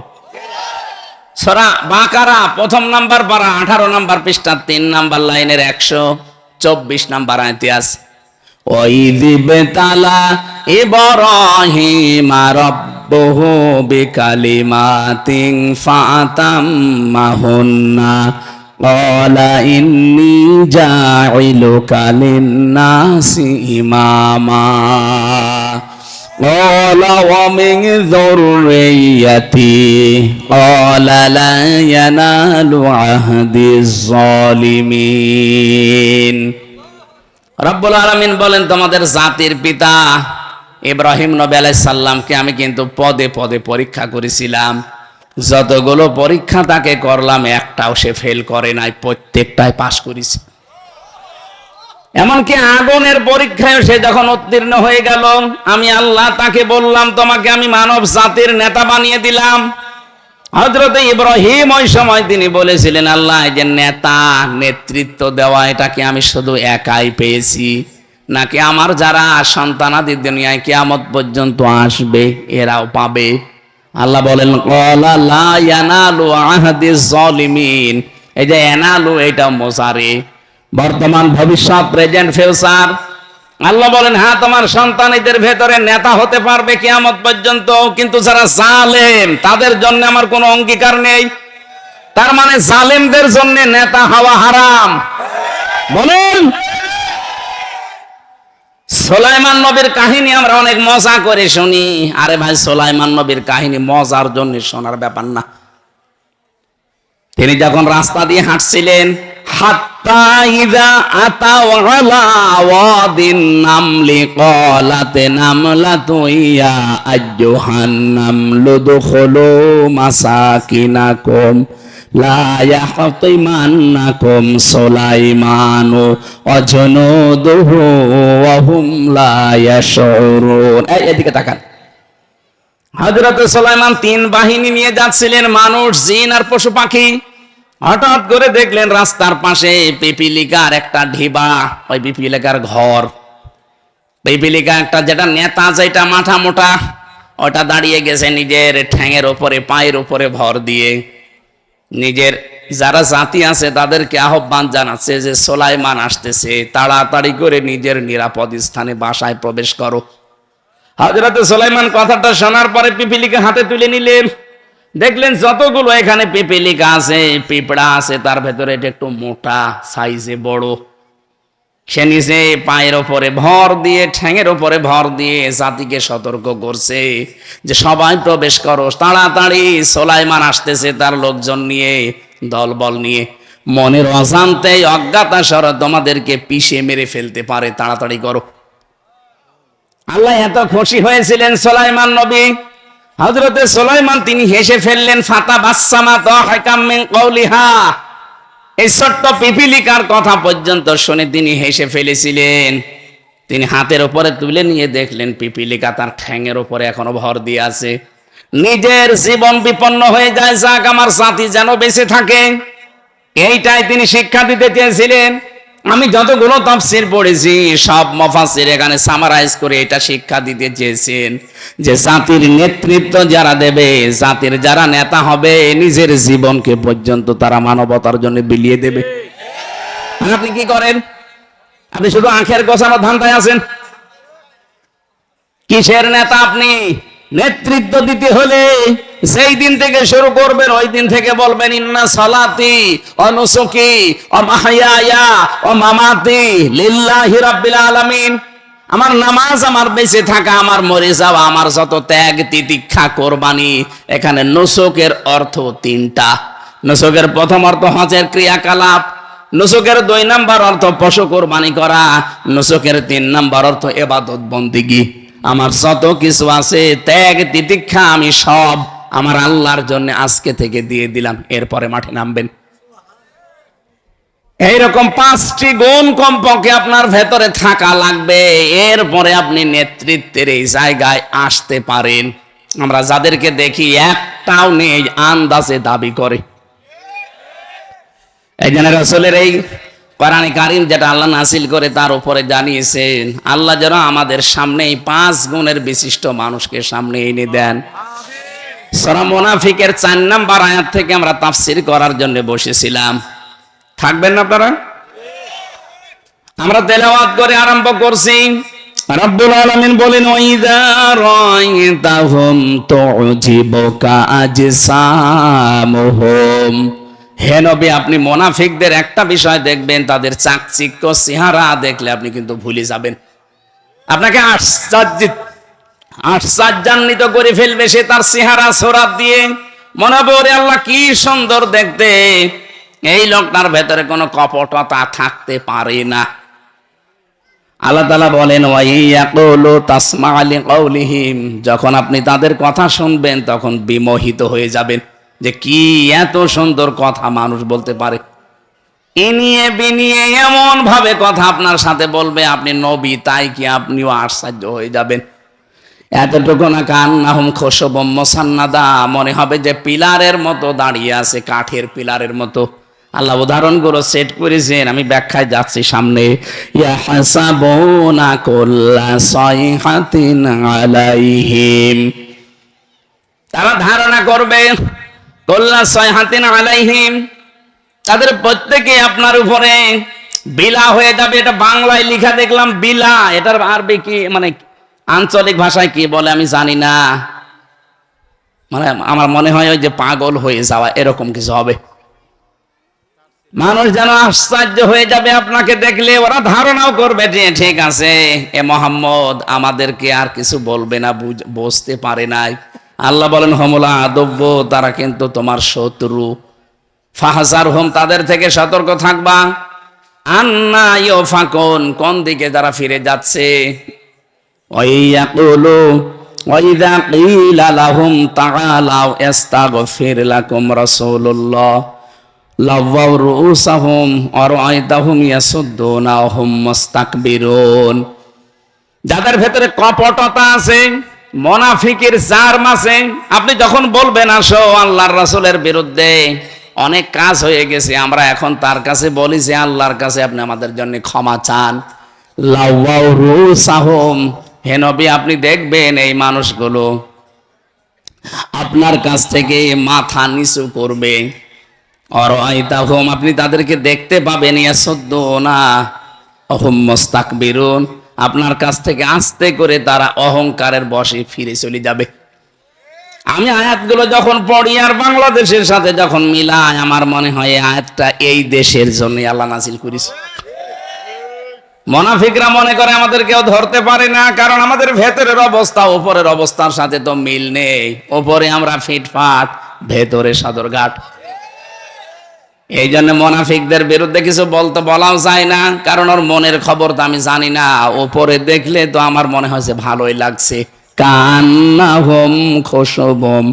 সূরা বাকারা 1 নাম্বার পারা 18 নাম্বার পৃষ্ঠা 3 নাম্বার লাইনের 124 নাম্বার আয়াতে আছে, ওয়াইযিবতালা ইব্রাহিমা রাব্বুহু বিকালিমাতিন ফাতাম্মাহুন্না ক্বালা ইন্নী জাইলুকা লিন-নাসি ইমামা ক্বালা ওয়া মিন যুররিয়্যাতি ক্বালা লা ইয়ানালু আহদিজ যালিমিন। রব্বুল আলামিন বলেন, তোমাদের জাতির পিতা ইব্রাহিম নবী আলাইহিস সালামকে আমি কিন্তু পদে পদে পরীক্ষা করেছিলাম। যতগুলো পরীক্ষা তাকে করলাম, একটাও সে ফেল করে নাই, প্রত্যেকটাই পাশ করেছে। এমনকি আগুনের পরীক্ষায় সে যখন উত্তীর্ণ হয়ে গেল, আমি আল্লাহ তাকে বললাম, তোমাকে আমি মানব জাতির নেতা বানিয়ে দিলাম। হযরত ইব্রাহিম ওই সময় তিনি বলেছিলেন, আল্লাহ এই যে নেতা, নেতৃত্ব দেওয়া, এটা কি আমি শুধু একাই পেয়েছি, নাকি আমার যারা সন্তানাদি দুনিয়ায় কিয়ামত পর্যন্ত আসবে এরাও পাবে? আল্লাহ বলেন, ক্বালা লা ইয়ানালু আহদিজ জালিমিন। এই যে ইয়ানালু, এটা মুজারি, বর্তমান, ভবিষ্যৎ, প্রেজেন্ট, ফিউচার। আল্লাহ বলেন, হ্যাঁ তোমার সন্তানদের ভেতরে নেতা হতে পারবে কিয়ামত পর্যন্ত, কিন্তু যারা জালেম তাদের জন্য আমার কোনো অঙ্গীকার নেই। তার মানে জালেমদের জন্য নেতা হওয়া হারাম। বলেন, সুলাইমান নবীর কাহিনী আমরা অনেক মজা করে শুনি। আরে ভাই, সুলাইমান নবীর কাহিনী মজার জন্য শোনার ব্যাপার না। তিনি যখন রাস্তা দিয়ে হাঁটছিলেন, হাত্তা ইযা আতাও আলা ওয়াদিন নামলি ক্বালাত নামলাতু ইয়া আইয়ুহান নামলু দুখুলু মাসাকিনাকুম লা ইয়াহতিমান্নাকুম সুলাইমানু ওয়া জুনুদুহু ওয়া হুম লা ইয়াশউরুন। এদিকে তাকান। হযরত সুলাইমান 3 বাহিনী নিয়ে যাচ্ছিলেন, মানুষ, জিন আর পশু পাখি। হঠাৎ করে দেখলেন রাস্তার পাশে পিপিলিকার একটা ঢিবা, ওই পিপিলিকার ঘর। পিপিলিকা একটা, যেটা নেতা, যেটা মাথা মোটা, ওটা দাঁড়িয়ে গেছে নিজের ঠ্যাঙের ওপরে, পায়ের উপরে ভর দিয়ে। নিজের যারা জাতি আছে তাদেরকে আহ্বান জানাচ্ছে যে সুলাইমান আসতেছে, তাড়াতাড়ি করে নিজের নিরাপদ স্থানে বাসায় প্রবেশ করো। হযরত সুলাইমান কথাটা শোনার পরে পিপিলিকা হাতে তুলে নিলেন। দেখলেন যতগুলো এখানে পিপিলিকা আছে, পিঁপড়া আছে, তার ভেতরে এটা একটু মোটা, সাইজে বড়। সে নিজে পায়ের ওপরে ভর দিয়ে, ঠ্যাঙের ওপরে ভর দিয়ে জাতিকে সতর্ক করছে যে সবাই প্রবেশ করো, তাড়াতাড়ি সুলাইমান আসতেছে তার লোকজন নিয়ে, দলবল নিয়ে। মনের অজান্তেই, অজ্ঞাতসারে তোমাদেরকে পিষে মেরে ফেলতে পারে, তাড়াতাড়ি করো। আল্লাহ এত খুশি হয়েছিলেন সুলাইমান নবী। হযরতে সুলাইমান তিনি হেসে ফেললেন, ফাতাবাসসামা দাহিকাম মিন কওলিহা। এই ছোট্ট পিপিলিকার কথা পর্যন্ত শুনে তিনি হেসে ফেলেছিলেন। তিনি হাতের উপরে তুলে নিয়ে দেখলেন পিপিলিকা তার ঠ্যাঙের উপরে এখনো ভর দিয়ে আছে। নিজের জীবন বিপন্ন হয়ে যায়, যাক আমার জাতি যেন বেঁচে থাকে, এইটাই তিনি শিক্ষা দিতে চেয়েছিলেন। আমি যতগুলো তাফসীর পড়েছি, সব মুফাসসির এখানে সামারাইজ করে এটা শিক্ষা দিতে চেয়েছেন যে জাতির নেতৃত্ব যারা দেবে, জাতির যারা নেতা হবে, নিজের জীবনকে পর্যন্ত তারা মানবতার জন্য বিলিয়ে দেবে। আর আপনি কি করেন? আপনি শুধু আখের গোছানো ধান্দায় আছেন। কিসের নেতা আপনি? নেতৃত্ব দিতে হলে সেই দিন থেকে শুরু করবেন, ওই দিন থেকে বলবেন, ইন্না সালাতি ওয়া নুসুকি ওয়া মাহইয়ায়া ওয়া মামাতি লিল্লাহি রাব্বিল আলামিন। আমার নামাজ, আমার বেঁচে থাকা, আমার মরে যাওয়া, আমার যত ত্যাগ, তিতিক্ষা, কোরবানি। এখানে নুসুকের অর্থ 3টা। নুসুকের প্রথম অর্থ হজের ক্রিয়াকলাপ, নুসুকের 2 নাম্বার অর্থ পশু কোরবানি করা, নুসুকের 3 নাম্বার অর্থ ইবাদত বন্দেগী। আমার যত কিছু আছে, ত্যাগ, তিতিক্ষা, আমি সব আমার আল্লাহর জন্য আজকে থেকে দিয়ে দিলাম। এরপরে মাঠে নামবেন। এইরকম 5টি গুণ কমপক্ষে আপনার ভেতরে থাকা লাগবে, এরপরে আপনি নেতৃত্বের এই জায়গায় আসতে পারেন। আমরা যাদেরকে দেখি একটাও নেই, আন্দাজে দাবি করে। এই জন্য রাসূলের এই কোরআনে কারীম যেটা আল্লাহ নাযিল করে তার উপরে জানিয়েছেন, আল্লাহ যেন আমাদের সামনে এই 5 গুণের বিশিষ্ট মানুষকে সামনে এনে দেন। সূরা মুনাফিকের 4 নাম্বার আয়াত থেকে আমরা তাফসীর করার জন্য বসেছিলাম। থাকবেন না আপনারা? আমরা তেলাওয়াত করে আরম্ভ করছি। রব্বুল আলামিন বলেন, ওয়াইযা রাআইতাহুম তুজিবুকা আজসামুহুম। হে নবী, আপনি মুনাফিকদের একটা বিষয় দেখবেন, তাদের চাকচিক্য চেহারা দেখলে আপনি কিন্তু ভুলে যাবেন। আপনাকে আশ্চর্যান্বিত করে ফেলবে সে তার চেহারা সুরাত দিয়ে। মনে হবে, ওরে আল্লাহ কি সুন্দর দেখতে, এই লোকটার ভেতরে কোনো কপটতা থাকতে পারে না। আল্লাহ তাআলা বলেন, ওয়াইয়াকুলু তাসমা লিকাউলিহিম। যখন আপনি তাদের কথা শুনবেন তখন বিমোহিত হয়ে যাবেন যে কি এত সুন্দর কথা মানুষ বলতে পারে। ইনিয়ে বিনিয়ে এমন ভাবে কথা আপনার সাথে বলবে, আপনি নবী তাই কি আপনিও আশ্চর্য হয়ে যাবেন। এতটুকু না, কান্নাহুম খুশুবুম মুসান্নাদা, মনে হবে যে পিলারের মতো দাঁড়িয়ে আছে, কাঠের পিলারের মতো। আল্লাহ উদাহরণগুলো সেট করেছেন, আমি ব্যাখ্যায় যাচ্ছি সামনে। ইয়াহসাবুনা কুল্লা সাইহাতিন আলাইহিম, তারা ধারণা করবে কুল্লা সাইহাতিন আলাইহিম, তাদের প্রত্যেকে আপনার উপরে বিলা হয়ে যাবে। এটা বাংলায় লেখা দেখলাম বিলা, এটার আরবি কি মানে আঞ্চলিক ভাষায় কি বলে আমি জানি না, মানে আমার মনে হয় ওই যে পাগল হয়ে যাওয়া এরকম কিছু হবে। মানুষ যেন আশ্চর্য হয়ে যাবে আপনাকে দেখলে, ওরা ধারণাও করবে যে ঠিক আছে এ মোহাম্মদ আমাদেরকে আর কিছু বলবে না, বুঝতে পারে নাই। আল্লাহ বলেন হমলা আদব্য, তারা কিন্তু তোমার শত্রু। ফাহাজার হোম, তাদের থেকে সতর্ক থাকবা। আন্না ইউফাকুন, কোন দিকে তারা ফিরে যাচ্ছে। ওয়াইয়াকুলু ওয়াইযা কিলা লাহুম তাআলাউ ইস্তাগফির লাকুম রাসূলুল্লাহ লাওয়াউ রুউসাহুম ওয়া রাআইতাহুম ইয়াসুদ্দুনা ওয়া হুম মুস্তাকবিরুন। যাদের ভেতরে কপটতা আছে, মুনাফিকের জার্ম আছে, আপনি যখন বলবেন আসো আল্লাহর রাসূলের বিরুদ্ধে অনেক কাজ হয়ে গেছে, আমরা এখন তার কাছে বলি যে আল্লাহর কাছে আপনি আমাদের জন্য ক্ষমা চান। লাওয়াউ রুউসাহুম, হে নবী আপনি দেখবেন এই মানুষগুলো আপনার কাছ থেকে মাথা নিচু করবে। অরাইতাহুম, আপনি তাদেরকে দেখতে পাবেন, ইয়াসুদ্দুনা ওয়া হুম মুস্তাকবিরুন, আপনার কাছ থেকে আস্তে করে তারা অহংকারের বশে ফিরে চলে যাবে। আমি আয়াতগুলো যখন পড়ি আর বাংলাদেশের সাথে যখন মিলাই, আমার মনে হয় এই আয়াতটা এই দেশের জন্য আল্লাহ নাযিল করেছে। মুনাফিকরা মনে করে আমাদের কেউ ধরতে পারে না, কারণ আমাদের ভেতরের অবস্থা উপরের অবস্থার সাথে তো মিল নেই। উপরে আমরা ফিটফাট, ভেতরে সদরঘাট। এই জন্য মুনাফিকদের বিরুদ্ধে কিছু বলাও যায় না, কারণ ওর মনের খবর তো আমি জানি না। উপরে দেখলে তো আমার মনে হয় যে ভালোই লাগছে। কান্নাহুম খুশুবুম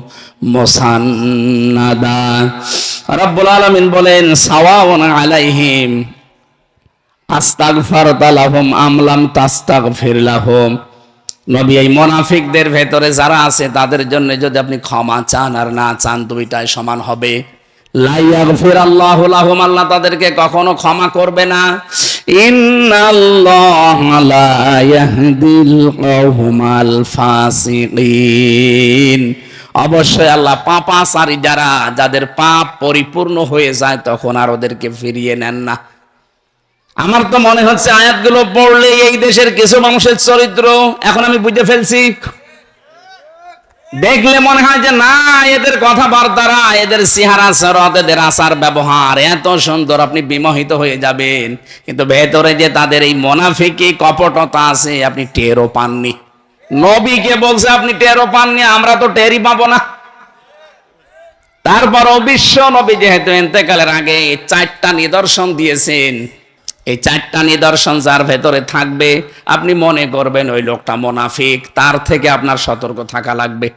মুসান্নাদা, রব্বুল আলামিন বলেন সাওয়াউন আলাইহিম আস্তাগফারতা লাহুম আম লাম তাস্তাগফির লাহুম। নবী এই মুনাফিকদের ভেতরে যারা আছে তাদের জন্য যদি আপনি ক্ষমা চান আর না চান দুইটাই সমান হবে। লা ইয়াগফিরাল্লাহু লাহুম, আল্লাহ তাদেরকে কখনো ক্ষমা করবে না। ইন্নাল্লাহা লা ইয়াহদিল কওমাল ফাসিকিন, অবশ্যই আল্লাহ পাপাচারী যারা, যাদের পাপ পরিপূর্ণ হয়ে যায় তখন আর ওদেরকে ফিরিয়ে নেন না। আমার তো মনে হচ্ছে আয়াতগুলো পড়লে এই দেশের কিছু মানুষের চরিত্র এখন আমি বুঝে ফেলছি। দেখলে মনে হয় যে না, এদের কথাবার্তারা, এদের চেহারা চরত, এদের আচার ব্যবহার এত সুন্দর, আপনি বিমোহিত হয়ে যাবেন। কিন্তু ভেতরে যে তাদের এই মুনাফিকি কপটতা আছে আপনি টেরও পাননি। নবীকে বলছে আপনি টেরও পাননি, আমরা তো টেরই পাবো না। তারপর বিশ্ব নবী যেহেতু ইন্তেকালের আগে 4টা নিদর্শন দিয়েছেন, এই 4টা নিদর্শন যার ভেতরে থাকবে আপনি মনে করবেন ওই লোকটা মুনাফিক, তার থেকে আপনার সতর্ক থাকা লাগবে।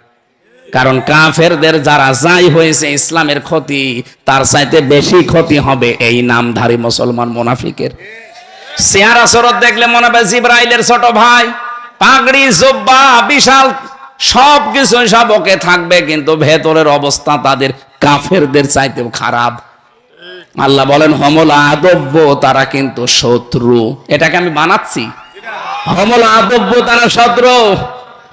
কারণ কাফেরদের যারা যাই হয়েছে ইসলামের ক্ষতি, তার চাইতে বেশি ক্ষতি হবে এই নামধারী মুসলমান মুনাফিকের। চেহারা চরত দেখলে মনে হবে জিবরাইলের ছোট ভাই, পাগড়ি জুব্বা বিশাল সবকিছু সব ওকে থাকবে, কিন্তু ভেতরের অবস্থা তাদের কাফেরদের চাইতেও খারাপ। আল্লাহ বলেন হমল আদব্য, তারা কিন্তু শত্রু। এটাকে আমি বানাচ্ছি, হমল আদব্য তারা শত্রু।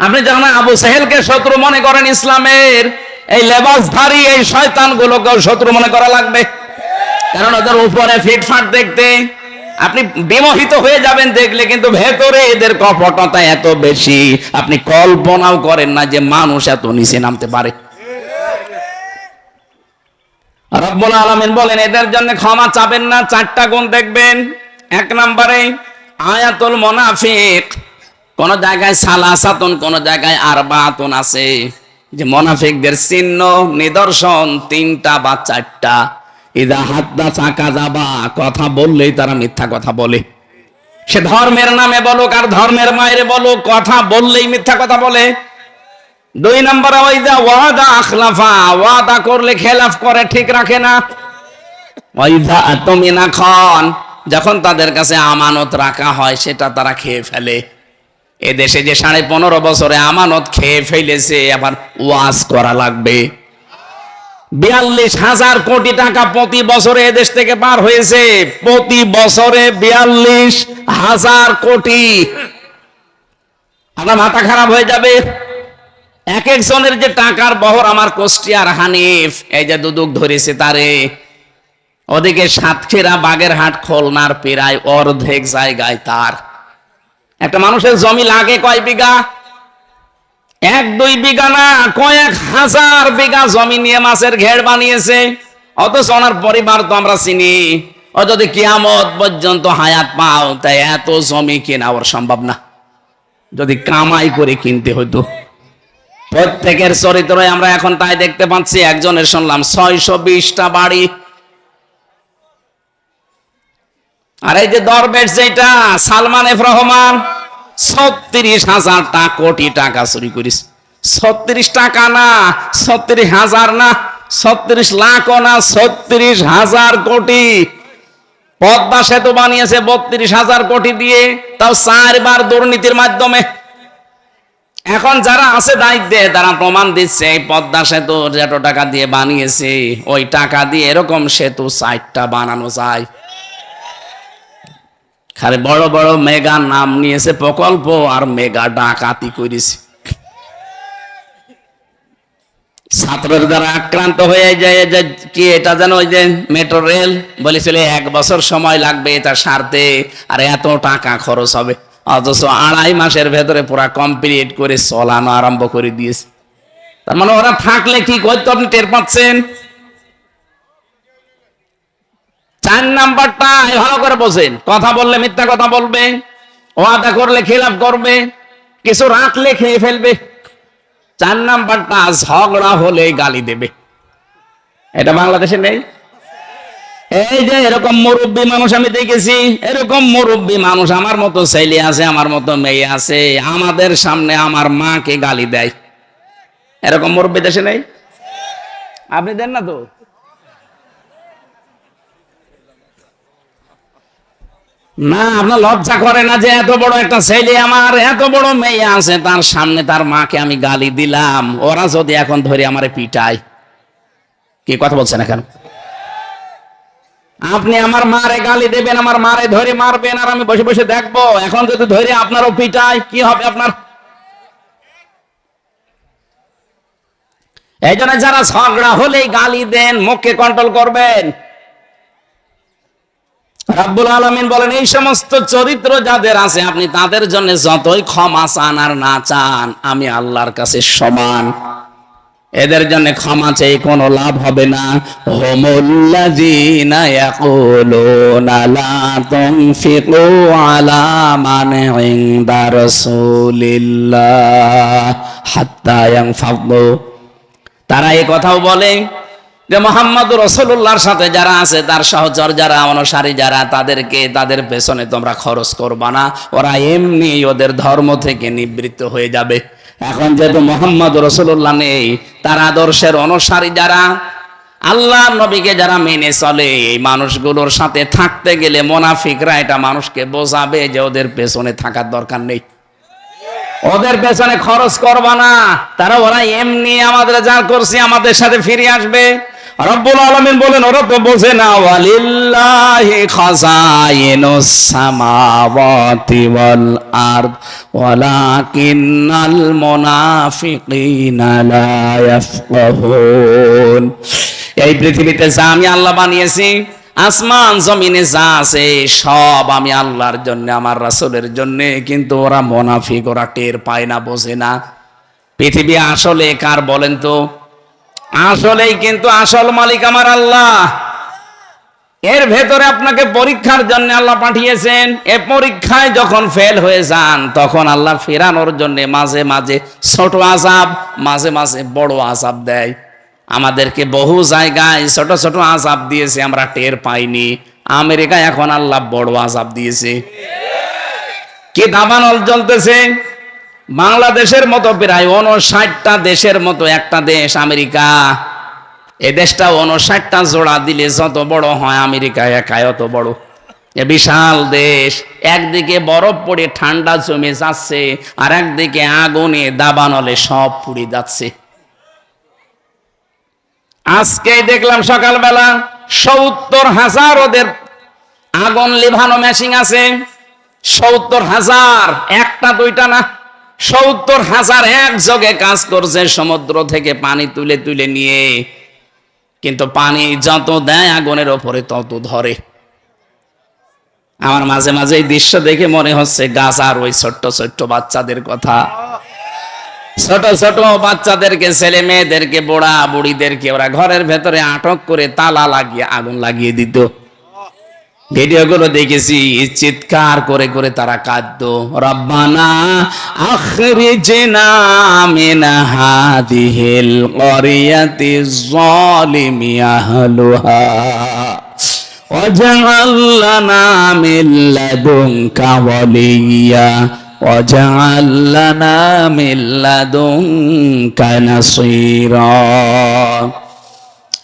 আপনি যখন আবু সেহেলকে শত্রু মনে করেন ইসলামের, এই লেবাসধারী এই শয়তানগুলোকেও শত্রু মনে করা লাগবে। কারণ ওদের উপরে ফিটফাট দেখতে আপনি বিমোহিত হয়ে যাবেন দেখলে, কিন্তু ভেতরে এদের কপটতা এত বেশি আপনি কল্পনাও করেন না যে মানুষ এত নিচে নামতে পারে। রব্বুল আলামিন বলেন এদের জন্য ক্ষমা চাবেন না, 4টা গুণ দেখবেন। 1 নম্বরে আয়াতুল মুনাফিক, কোন জায়গায় সালাসাতুন, কোন জায়গায় আরবাতুন আছে, যে মুনাফিকদের চিহ্ন নিদর্শন 3টা বা 4টা। ইদা হাদ্দাসা কাযাবা, কথা বললেই তারা মিথ্যা কথা বলে। সে ধর্মের নামে বলুক আর ধর্মের বাইরে বলুক, কথা বললেই মিথ্যা কথা বলে। 2 নম্বরে ওয়াদা আখলাফা, ওয়াদা করলে খেলাফ করে, ঠিক রাখে না। ওয়াইদা আতমিনা খান, যখন তাদের কাছে আমানত রাখা হয় সেটা তারা খেয়ে ফেলে। এ দেশে যে 15.5 বছরে আমানত খেয়ে ফেলেছে, আবার ওয়াজ করা লাগবে। 42,000 কোটি টাকা প্রতি বছরে এদেশ থেকে পার হয়েছে, প্রতি বছরে 42,000 কোটি। আমার মাথা খারাপ হয়ে যাবে। এক একজনের যে টাকার বহর, আমার কুষ্টিয়ার হানিফ এই যে দুদক ধরেছে তারে, ওদিকে সাতক্ষীরা, বাগেরহাট, খুলনার প্রায় অর্ধেক জায়গায় তার। একটা মানুষের জমি লাগে কয় বিঘা? 1-2 বিঘা না, কয়েক হাজার বিঘা জমি নিয়ে মাছের ঘের বানিয়েছে। অথচ ওনার পরিবার তো আমরা চিনি। ও যদি কিয়ামত পর্যন্ত হায়াত পাও, তাই এত জমি কেনা ওর সম্ভব না, যদি কামাই করে কিনতে হতো। প্রত্যেকের চরিত্র আমরা এখন তাই দেখতে পাচ্ছি। একজনের শুনলাম 620টা বাড়ি। আর এই যে দরবেশ যেটা সালমান এফ রহমান, 36,000 কোটি টাকা চুরি করিস। 36 টাকা না, 36,000 না, 36 লাখও না, 36,000 কোটি। পদ্মা সেতু বানিয়েছে 32,000 কোটি দিয়ে, তাও 4 বার দুর্নীতির মাধ্যমে। এখন যারা আছে দায়িত্বে তারা প্রমাণ দিচ্ছে, এই পদ্মা সেতু যত টাকা দিয়ে বানিয়েছে, ওই টাকা দিয়ে এরকম সেতু 4টা বানানো যায়। খালি বড় বড় মেগা নাম নিয়েছে প্রকল্প, আর মেগা ডাকাতি করেছে। ছাত্রের দ্বারা আক্রান্ত হয়ে যায় যে কি এটা যেন, ওই যে মেট্রো রেল বলেছিল 1 বছর সময় লাগবে এটা সারতে, আর এত টাকা খরচ হবে, অথচ 2.5 মাসের ভেতরে পুরা কমপ্লিট করে চলানো আরম্ভ করে দিয়েছে। তার মানে ওরা থাকলে কি করতো আপনি টের পাচ্ছেন। 4 নাম্বারটা ভালো করে বোঝেন। কথা বললে মিথ্যা কথা বলবে, ওয়াদা করলে খিলাফ করবে, কিছু রাখলে খেয়ে ফেলবে। 4 নাম্বারটা ঝগড়া হলে গালি দেবে। এটা বাংলাদেশে নেই। এই যে এরকম মুরব্বী মানুষ আমি দেখেছি, এরকম মুরব্বী মানুষ, আমার মতো ছেলে আছে, আমার মতো মেয়ে আছে, আমাদের সামনে আমার মাকে গালি দেয়। এরকম মুরব্বী দেশে নেই? আপনি দেন না তো? না, আপনার লজ্জা করে না যে এত বড় একটা ছেলে আমার, এত বড় মেয়ে আছে, তার সামনে তার মাকে আমি গালি দিলাম। ওরা যদি এখন ধরে আমারে পিটায়, কি কথা বলছেন এখন? আপনি আমার মারে গালি দেবেন, আমার মারে ধরে মারবেন, আর আমি বসে বসে দেখবো। এখন যদি ধরে আপনারও পিটায়, কি হবে আপনার? এই জন্য যারা ঝগড়া হলেই গালি দেন, মুখকে কন্ট্রোল করবেন। রাব্বুল আলামিন বলেন, এই সমস্ত চরিত্র যাদের আছে, আপনি তাদের জন্য যতই ক্ষমা চান আর না চান, আমি আল্লাহর কাছে সমান। এদের জন্য ক্ষমা চেয়ে কোনো লাভ হবে না। হুমুল্লাযীনা ইয়াকুলুনা লা তুনফিকু আলা মান ইনদা রাসূলিল্লাহ হাত্তা ইয়ানফাদু। তারা এই কথাও বলে যে মুহাম্মদুর রাসূলুল্লাহর সাথে যারা আছে, তার সহচর যারা, অনুসারী যারা, তাদেরকে তাদের পেছনে তোমরা খরচ করবা না, ওরা এমনি ওদের ধর্ম থেকে নিবৃত্ত হয়ে যাবে। এখন যেহেতু মুহাম্মদুর রাসূলুল্লাহ নেই, তার আদর্শের অনুসারী যারা, আল্লাহর নবীকে যারা মেনে চলে, এই মানুষগুলোর সাথে থাকতে গেলে মুনাফিকরা এটা মানুষকে বোঝাবে যে ওদের পেছনে থাকার দরকার নেই, ওদের পেছনে খরচ করবা না, তারা ওরা এমনি আমাদের যা করছে আমাদের সাথে ফিরে আসবে। রব্বুল আলামিন বলেন, ওরা তো বোঝে না, ওয়ালিল্লাহি খাযাইনুস সামাওয়াতি ওয়াল আরদ ওয়ালাকিন্নাল মুনাফিকিনা লা ইয়াফকাহুন। এই পৃথিবীতে যা আমি আল্লাহ বানিয়েছি, আসমান জমিনে যা আছে, সব আমি আল্লাহর জন্য, আমার রাসূলের জন্য, কিন্তু ওরা মুনাফিক, ওরা টের পায় না, বোঝে না। পৃথিবী আসলে কার বলেন তো? আসলেই কিন্তু আসল মালিক আমার আল্লাহ। এর ভেতরে আপনাকে পরীক্ষার জন্য আল্লাহ পাঠিয়েছেন। এ পরীক্ষায় যখন ফেল হয়ে যান, তখন আল্লাহ ফেরানোর জন্য মাঝে মাঝে ছোট আযাব, মাঝে মাঝে বড় আযাব দেয়। আমাদেরকে বহু জায়গায় ছোট ছোট আযাব দিয়েছে, আমরা টের পাইনি। আমেরিকায় এখন আল্লাহ বড় আযাব দিয়েছে। কি দাবানল চলতেছে। বাংলাদেশের মতো প্রায় 59টা দেশের মতো একটা দেশ আমেরিকা, এ দেশটা 59টা জোড়া দিলে যত বড় হয় আমেরিকা একাই অত বড়। এ বিশাল দেশ, একদিকে বরফ পড়ে ঠান্ডা জমে যাচ্ছে, আর একদিকে আগুনে দাবানলে সব পুড়ে যাচ্ছে। আজকে দেখলাম সকালবেলা 70,000 ওদের আগুন লিভানো মেশিন আছে। 70,000, একটা দুইটা না, 70,000 একযোগে কাজ করছে সমুদ্র থেকে পানি তুলে তুলে নিয়ে। কিন্তু পানি যত দেয় আগুনের ওপরে তত ধরে। আমার মাঝে মাঝে এই দৃশ্য দেখে মনে হচ্ছে গাজার ওই ছোট্ট ছোট্ট বাচ্চাদের কথা। ছোট ছোট বাচ্চাদেরকে, ছেলে মেয়েদেরকে, বুড়া বুড়িদেরকে ওরা ঘরের ভেতরে আটক করে তালা লাগিয়ে আগুন লাগিয়ে দিত। ভিডিওগুলো দেখেছি, চিৎকার করে করে তারা কাঁদতো, রব্বানা আখরিজনা মিন হাদিহিল ক্বরিয়াতি যালিমি আহলুহা ওয়াজআল লানা মিন লাদুনকা ওয়ালিয়্যা ওয়াজআল লানা মিন লাদুনকা নাসীরা।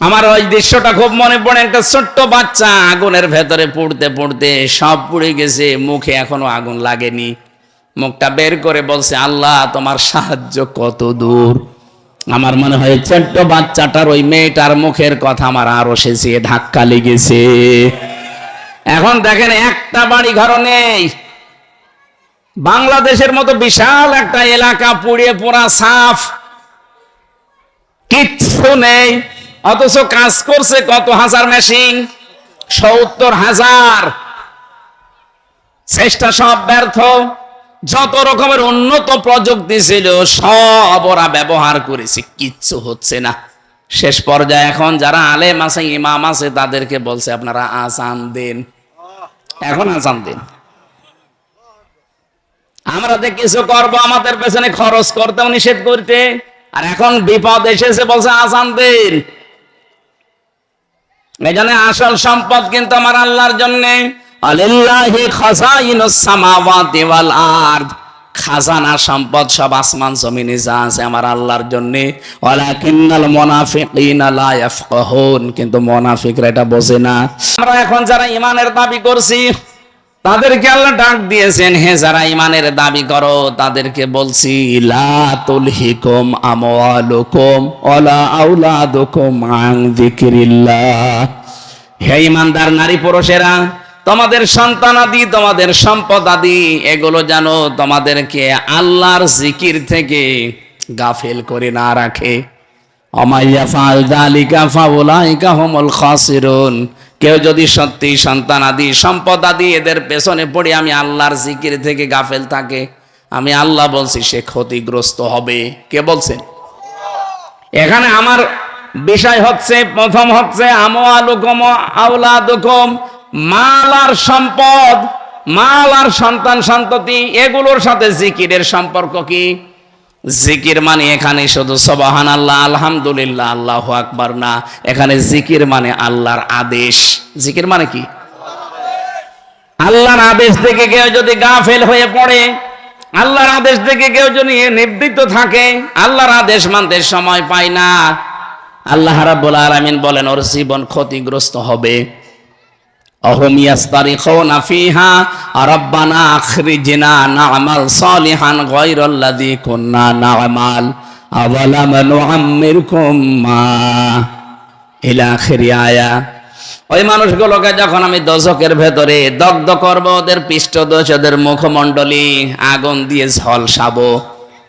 আমার ওই দৃশ্যটা খুব মনে পড়ে। একটা ছোট্ট বাচ্চা আগুনের ভেতরে পড়তে পড়তে সব পুড়ে গেছে, মুখে এখনো আগুন লাগেনি। মুখটা বের করে বলছে, আল্লাহ তোমার সাহায্য কত দূর। আমার মনে হয় ছোট্ট বাচ্চাটার ওই মেয়েটার মুখের কথা আমার আরো শেষে ধাক্কা লেগেছে। এখন দেখেন একটা বাড়ি ঘর নেই, বাংলাদেশের মতো বিশাল একটা এলাকা পুড়িয়ে পোড়া সাফ, কিচ্ছু নেই, অথচ কাজ করছে কত হাজার মেশিন, 70,000। চেষ্টা সব ব্যর্থ। যত রকমের উন্নত প্রযুক্তি ছিল সব ওরা ব্যবহার করেছে, কিচ্ছু হচ্ছে না। শেষ পর্যায়ে এখন যারা আলেম আছে, ইমাম আছে, তাদেরকে বলছে আপনারা আজান দেন, এখন আজান দেন। আমরা যে কিছু করবো আমাদের পেছনে খরচ করতেও নিষেধ করতে, আর এখন বিপদ এসেছে বলছে আজান দেন। এখানে আসল সম্পদ কিন্তু আমার আল্লাহর জন্য। আলিল্লাহি খাযাইনুস সামাওয়াতি ওয়াল আরদ, খাজানা সম্পদ সব আসমান জমিনে যা আছে আমার আল্লাহর জন্য। ওয়ালাকিন্নাল মুনাফিকিনা লা ইয়াফকাহুন, কিন্তু মুনাফিকরা এটা বোঝে না। আমরা এখন যারা ঈমানের দাবি করছি তাদেরকে আল্লাহ ডাক দিয়েছেন, হে যারা ঈমানের দাবি করো তাদেরকে বলছি, লা তুলহিকুম আমওয়ালুকুম ওয়ালা আওলাদুকুম আন যিকরিল্লাহ। হে ঈমানদার নারী পুরুষেরা, তোমাদের সন্তানাদি, তোমাদের সম্পদাদি, এগুলো জানো তোমাদেরকে আল্লাহর জিকির থেকে গাফিল করে না রাখে। আমাইয়াফাল যালিকা ফাউলাইকা হুমুল খাসিরুন। কেউ যদি সত্যি সন্তানাদি, সম্পদাদি এদের পেছনে পড়ে আমি আল্লাহর জিকির থেকে গাফেল থাকে, আমি আল্লাহ বলছি সে ক্ষতিগ্রস্ত হবে। কে বলছেন? এখানে আমার বিষয় হচ্ছে, প্রথম হচ্ছে আমওয়ালুকুম আওলাদুকুম, মাল আর সম্পদ, মাল আর সন্তান সন্ততি, এগুলোর সাথে জিকিরের সম্পর্ক কি? জিকির মানে এখানে শুধু সুবহানাল্লাহ, আলহামদুলিল্লাহ, আল্লাহু আকবার না, এখানে জিকির মানে আল্লাহর আদেশ। জিকির মানে কি? আল্লাহর আদেশ থেকে কেউ যদি গাফেল হয়ে পড়ে, আল্লাহর আদেশ থেকে কেউ যদি নিবৃত্ত থাকে, আল্লাহর আদেশ মানতে সময় পায় না, আল্লাহ রাব্বুল আলামিন বলেন ওর জীবন ক্ষতিগ্রস্ত হবে। অহুম ইয়াস্তারিখুনা ফিহা রাব্বানা আখরিজনা না'মাল সালিহান গায়রাল্লাযী কুন্না না'মাল আওয়ালাম নুআম্মিরকুম মা ইলা আখির আয়া। ওই মানুষগুলোকে যখন আমি দোজখের ভেতরে দগ্ধ করব, ওদের পৃষ্ঠদেশ, ওদের মুখমণ্ডলী আগুন দিয়ে ঝলসাবো,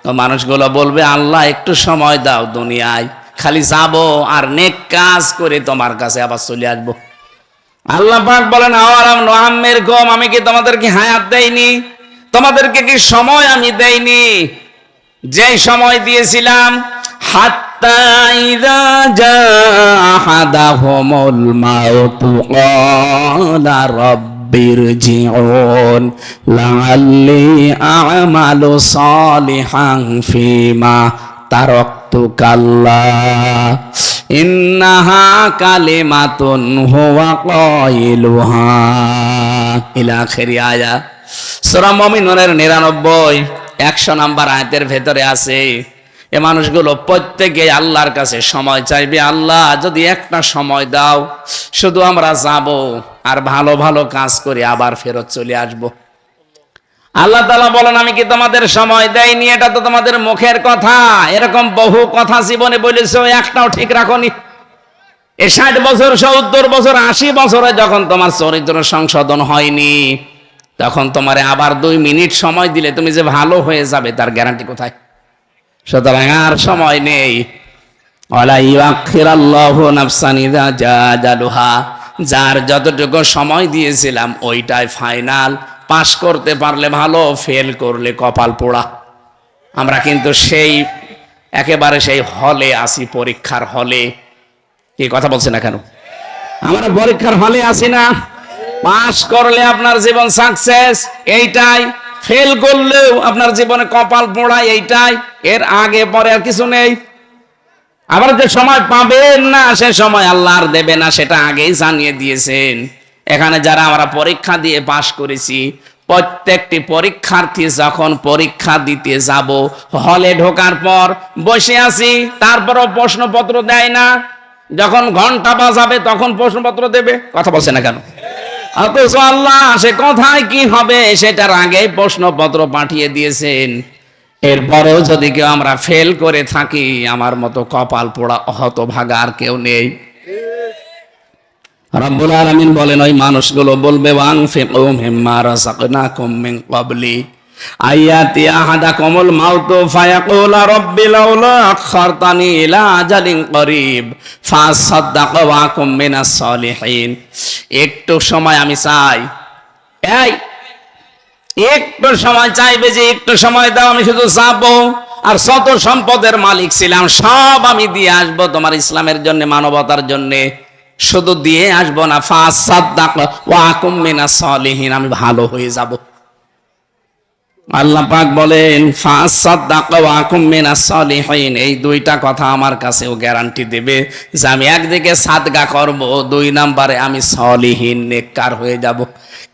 তো মানুষগুলো বলবে আল্লাহ একটু সময় দাও, দুনিয়ায় খালি যাবো আর নেক কাজ করে তোমার কাছে আবার চলে আসবো। আল্লাহ পাক বলেন আওয়ালাম নুআম্মিরকুম, আমি কি তোমাদেরকে হায়াত দেইনি? তোমাদেরকে কি সময় আমি দেইনি? যেই সময় দিয়েছিলাম, হাত্তা ইযা জাহাদাহুমুল মাউতু ক্বালা রাব্বিরজিউন লাআল্লি আ'মালু সালিহান ফীমা তারাকতু কাল্লা ইন্নাহা কালিমাতুন হুয়া কাইলুহা ইলা আখিরি আয়া। সূরা মুমিনুনের 99 100 নম্বর আয়াতের ভেতরে আছে, এ মানুষগুলো প্রত্যেকে আল্লাহর কাছে সময় চাইবে, আল্লাহ যদি একটা সময় দাও, শুধু আমরা যাব আর ভালো ভালো কাজ করে আবার ফেরত চলে আসব। আল্লাহ তাআলা বলেন, আমি কি তোমাদের সময় দেইনি? এটা তো তোমাদের মুখের কথা। এরকম বহু কথা জীবনে বলেছো, একটাও ঠিক রাখোনি। এই 60 বছর, 70 বছর, 80 বছরে যখন তোমার চরিত্র সংশোধন হয়নি, তখন তোমারে আবার 2 মিনিট সময় দিলে তুমি যে ভালো হয়ে যাবে তার গ্যারান্টি কোথায়? সুতরাং আর সময় নেই। ওয়ালা ইউআখিরাল্লাহু নাফসান ইযা জাআ আজালুহা, যার যতটুকু সময় দিয়েছিলাম ওইটাই ফাইনাল। পাস করতে পারলে ভালো, ফেল করলে কপাল পোড়া। আমরা কিন্তু সেই একেবারে সেই হলে আসি, পরীক্ষার হলে। কি কথা বলছে না কেন? আমরা পরীক্ষার হলে আসি না? পাস করলে আপনার জীবন সাকসেস, এইটাই। ফেল করলেও আপনার জীবনে কপাল পোড়া, এইটাই। এর আগে পরে আর কিছু নেই। আবার যে সময় পাবেন না সে সময় আল্লাহ আর দেবে না, সেটা আগেই জানিয়ে দিয়েছেন। এখানে যারা আমরা পরীক্ষা দিয়ে পাস করেছি, প্রত্যেকটি পরীক্ষার্থী যখন পরীক্ষা দিতে যাব, হলে ঢোকার পর বসে আছি, তারপরও প্রশ্নপত্র দেয় না। যখন ঘন্টা বাজাবে তখন প্রশ্নপত্র দেবে। কথা বলছে না কেন? অথচ আল্লাহ সে কোথায় কি হবে সেটার আগেই প্রশ্নপত্র পাঠিয়ে দিয়েছেন। এরপরেও যদি কেউ আমরা ফেল করে থাকি, আমার মতো কপাল পোড়া হতভাগা আর কেউ নেই। রব্বুল আলামিন বলেন, ওই মানুষগুলো বলবে, ওয়ানফিকু মিম্মা রাযাকনাকুম মিন ক্বাবলি আইয়াতি আহাদাকুমুল মাউতু ফায়াকুলা রাব্বি লাউলা আখখারতানি ইলা আজালিন করিব ফাসাদদাক ওয়া আকুম মিনাস সালিহিন। একটু সময় আমি চাই, এই একটু সময় চাইবে যে একটু সময় দাও, আমি শুধু যাবো, আর যত সম্পদের মালিক ছিলাম সব আমি দিয়ে আসবো তোমার ইসলামের জন্য, মানবতার জন্য। শুধু দিয়ে আসবো না, ফাসাদদাক ওয়া আকুম মিনাস সালিহিন, আমি ভালো হয়ে যাব। আল্লাহ পাক বলেন, ফাসাদদাক ওয়া আকুম মিনাস সালিহিন, এই দুইটা কথা আমার কাছেও গ্যারান্টি দেবে যে আমি একদিকে সাদকা করব, 2 নম্বরে আমি সলিহিন নেককার হয়ে যাব।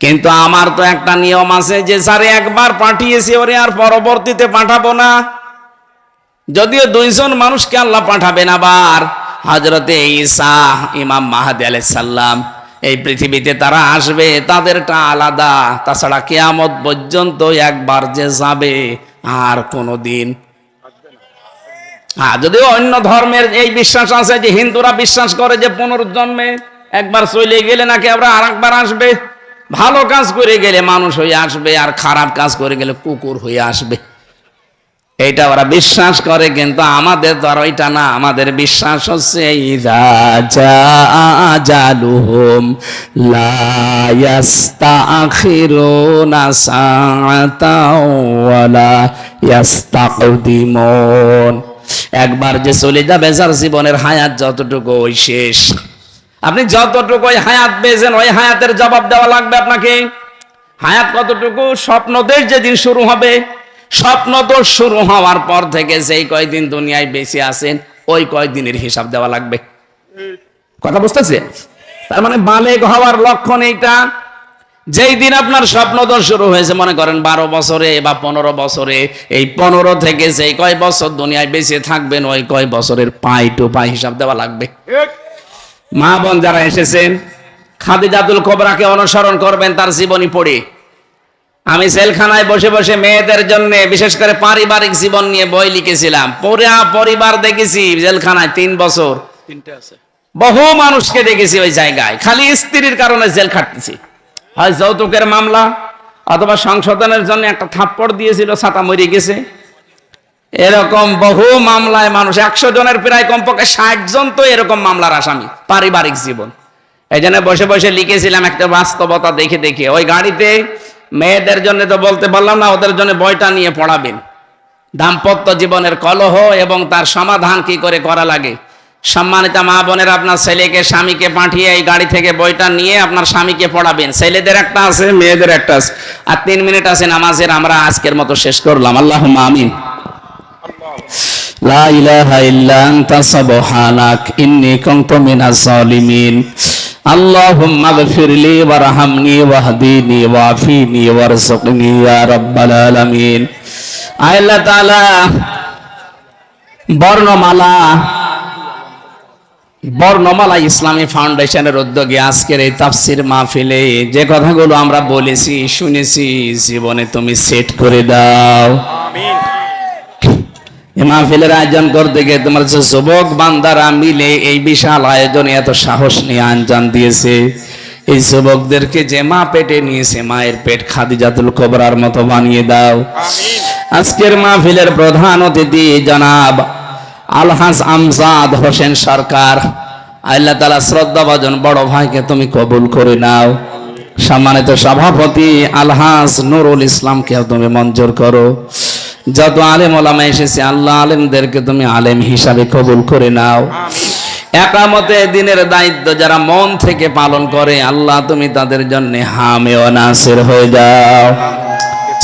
কিন্তু আমার তো একটা নিয়ম আছে যে স্যার একবার পাঠিয়েছি ওরে আর পরবর্তীতে পাঠাবো না। যদিও 2 জন মানুষকে আল্লাহ পাঠাবেন, আবার হযরতে ঈসা, ইমাম মাহদী আলাইহিস সালাম, এই পৃথিবীতে তারা আসবে, তাদেরটা আলাদা। তাছাড়া কিয়ামত পর্যন্ত একবার যে যাবে আর কোনোদিন। যদিও অন্য ধর্মের এই বিশ্বাস আছে যে হিন্দুরা বিশ্বাস করে যে পুনর্জন্মে একবার চলে গেলে নাকি আবার আরেকবার আসবে। ভালো কাজ করে গেলে মানুষ হয়ে আসবে, আর খারাপ কাজ করে গেলে কুকুর হয়ে আসবে। এইটা ওরা বিশ্বাস করে, কিন্তু আমাদের তো আর ওইটা না। আমাদের বিশ্বাস হচ্ছে ইযা জাআ আজালুহুম লা ইস্তাখিরুনা সাআতাও ওয়া লা ইস্তাকদিমুন। একবার যে চলে যাবে, যার জীবনের হায়াত যতটুকু ওই শেষ। আপনি যতটুকু ওই হায়াত পেয়েছেন, ওই হায়াতের জবাব দেওয়া লাগবে আপনাকে। হায়াত কতটুকু? স্বপ্নদেশ যেদিন শুরু হবে, স্বপ্ন তো শুরু হওয়ার পর থেকে যেই কয়দিন দুনিয়ায় বেঁচে আছেন, ওই কয়দিনের হিসাব দেওয়া লাগবে। কথা বুঝতেছে? তার মানে বালেগ হওয়ার লক্ষণ এইটা। যেই দিন আপনার স্বপ্নদোষ শুরু হয়েছে, মনে করেন 12 বছরে বা 15 বছরে, এই 15 থেকে যেই কয় বছর দুনিয়ায় বেঁচে থাকবেন, ওই কয় বছরের পাই টু পাই হিসাব দেওয়া লাগবে। মা বোন যারা এসেছেন, খাদিজাতুল কুবরাকে অনুসরণ করবেন তার জীবনী পড়ে। আমি জেলখানায় বসে বসে মেয়েদের জন্য, বিশেষ করে পারিবারিক জীবন নিয়ে বই লিখেছিলাম। পুরা পরিবার দেখেছি জেলখানায় 3 বছর। বহু মানুষকে দেখেছি ওই জায়গায়, খালি স্ত্রীর কারণে জেল খাটতেছি। হয় যৌতুকের মামলা, অথবা সংশোধনের জন্য একটা থাপ্পড় দিয়েছিল, ছাতা মরে গেছে। এরকম বহু মামলায় মানুষ, 100 জনের প্রায় কমপক্ষে 60 জন তো এরকম মামলার আসামি। পারিবারিক জীবন, এই জন্য বসে বসে লিখেছিলাম একটা বাস্তবতা দেখে দেখে। ওই গাড়িতে মেয়েদের জন্য তো বলতে পারলাম না, ওদের জন্য বইটা নিয়ে পড়াবেন, দাম্পত্য জীবনের কলহ এবং তার সমাধান কি করে করা লাগে। সম্মানিত মা বোনের, আপনার ছেলেকে স্বামীকে পাঠিয়ে এই গাড়ি থেকে বইটা নিয়ে আপনার স্বামীকে পড়াবেন। ছেলেদের একটা আছে, মেয়েদের একটা আছে। আর 3 মিনিট আছে নামাজের, আমরা আজকের মতো শেষ করলাম। আল্লাহুম্মা আমিন। লা ইলাহা ইল্লা আনতা সুবহানাক ইন্নী কুনতু মিনাজ জালিমিন। আল্লাহুম্মা গফিরলি ওয়ারহামনি ওয়াহদিনি ওয়াফিনি ওয়ারযুকনি ইয়া রাব্বাল আলামিন। আল্লাহ তাআলা বর্ণমালা বর্ণমালা ইসলামী ফাউন্ডেশনের উদ্যোগে আজকের এই তাফসির মাহফিলে যে কথাগুলো আমরা বলেছি শুনেছি জীবনে তুমি সেট করে দাও। এই মাহফিলের আয়োজন করতে গিয়ে তোমার যে যুবক বান্দারা মিলে এই বিশাল আয়োজনে এত সাহস নিয়ে আঞ্জাম দিয়েছে, এই যুবকদেরকে যে মা পেটে নিয়েছে মায়ের পেট খাদিজাতুল কুবরার মতো বানিয়ে দাও। আজকের মাহফিলের প্রধান অতিথি জনাব আলহাজ আমজাদ হোসেন সরকার, আল্লাহ তাআলা শ্রদ্ধাভাজন বড় ভাইকে তুমি কবুল করে নাও। সম্মানিত সভাপতি আলহাজ নুরুল ইসলামকেও তুমি মঞ্জুর করো। যত আলেম ওলামা এসেছে আল্লাহ আলেমদেরকে তুমি আলেম হিসাবে কবুল করে নাও। একামতে দিনের দায়িত্ব যারা মন থেকে পালন করে আল্লাহ তুমি তাদের জন্য হামে ও নাসির হয়ে যাও।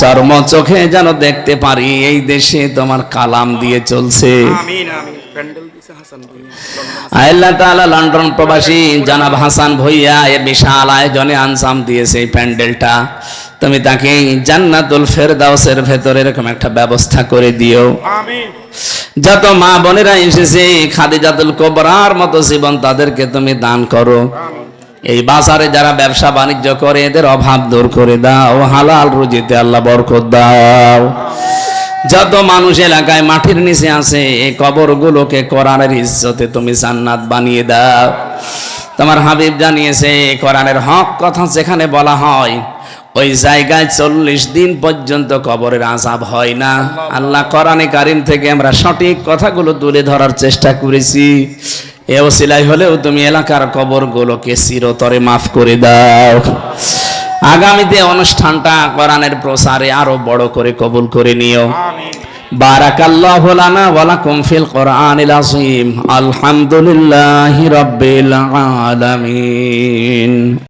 চর্ম চোখে যেন দেখতে পারি এই দেশে তোমার কালাম দিয়ে চলছে। আল্লাহ তাআলা লন্ডন প্রবাসী জনাব হাসান ভুইয়া এ বিশাল আয়োজনে আঞ্জাম দিয়েছে এই প্যান্ডেলটা, তুমি তাকে জান্নাতুল ফেরদাউসের ভেতরে এরকম একটা ব্যবস্থা করে দিও। যত মা বোনেরা এসেছে খাদিজাতুল কুবরার মতো জীবন তাদেরকে তুমি দান করো। এই বাজারে যারা ব্যবসা বাণিজ্য করে এদের অভাব দূর করে দাও, হালাল রুজিতে আল্লাহ বরকত দাও। যত মানুষ এলাকায় মাটির নিচে আছে এই কবরগুলোকে কোরআনের ইজ্জতে তুমি জান্নাত বানিয়ে দাও। তোমার হাবিব জানিয়েছে কোরআনের হক কথা যেখানে বলা হয় ওই জায়গায় 40 দিন পর্যন্ত কবরের আযাব হয় না। আল্লাহ কোরআনে কারীম থেকে আমরা সঠিক কথাগুলো তুলে ধরার চেষ্টা করেছি। এ ওসিলাই হলেও তুমি এলাকার কবরগুলোকে চিরতরে মাফ করে দাও। আগামীতে অনুষ্ঠানটা কোরআনের প্রসারে আরো বড় করে কবুল করে নিও। বারাকাল্লাহু লানা ওয়া লাকুম ফিল কোরআনিল আযীম। আলহামদুলিল্লাহি রাব্বিল আলামিন।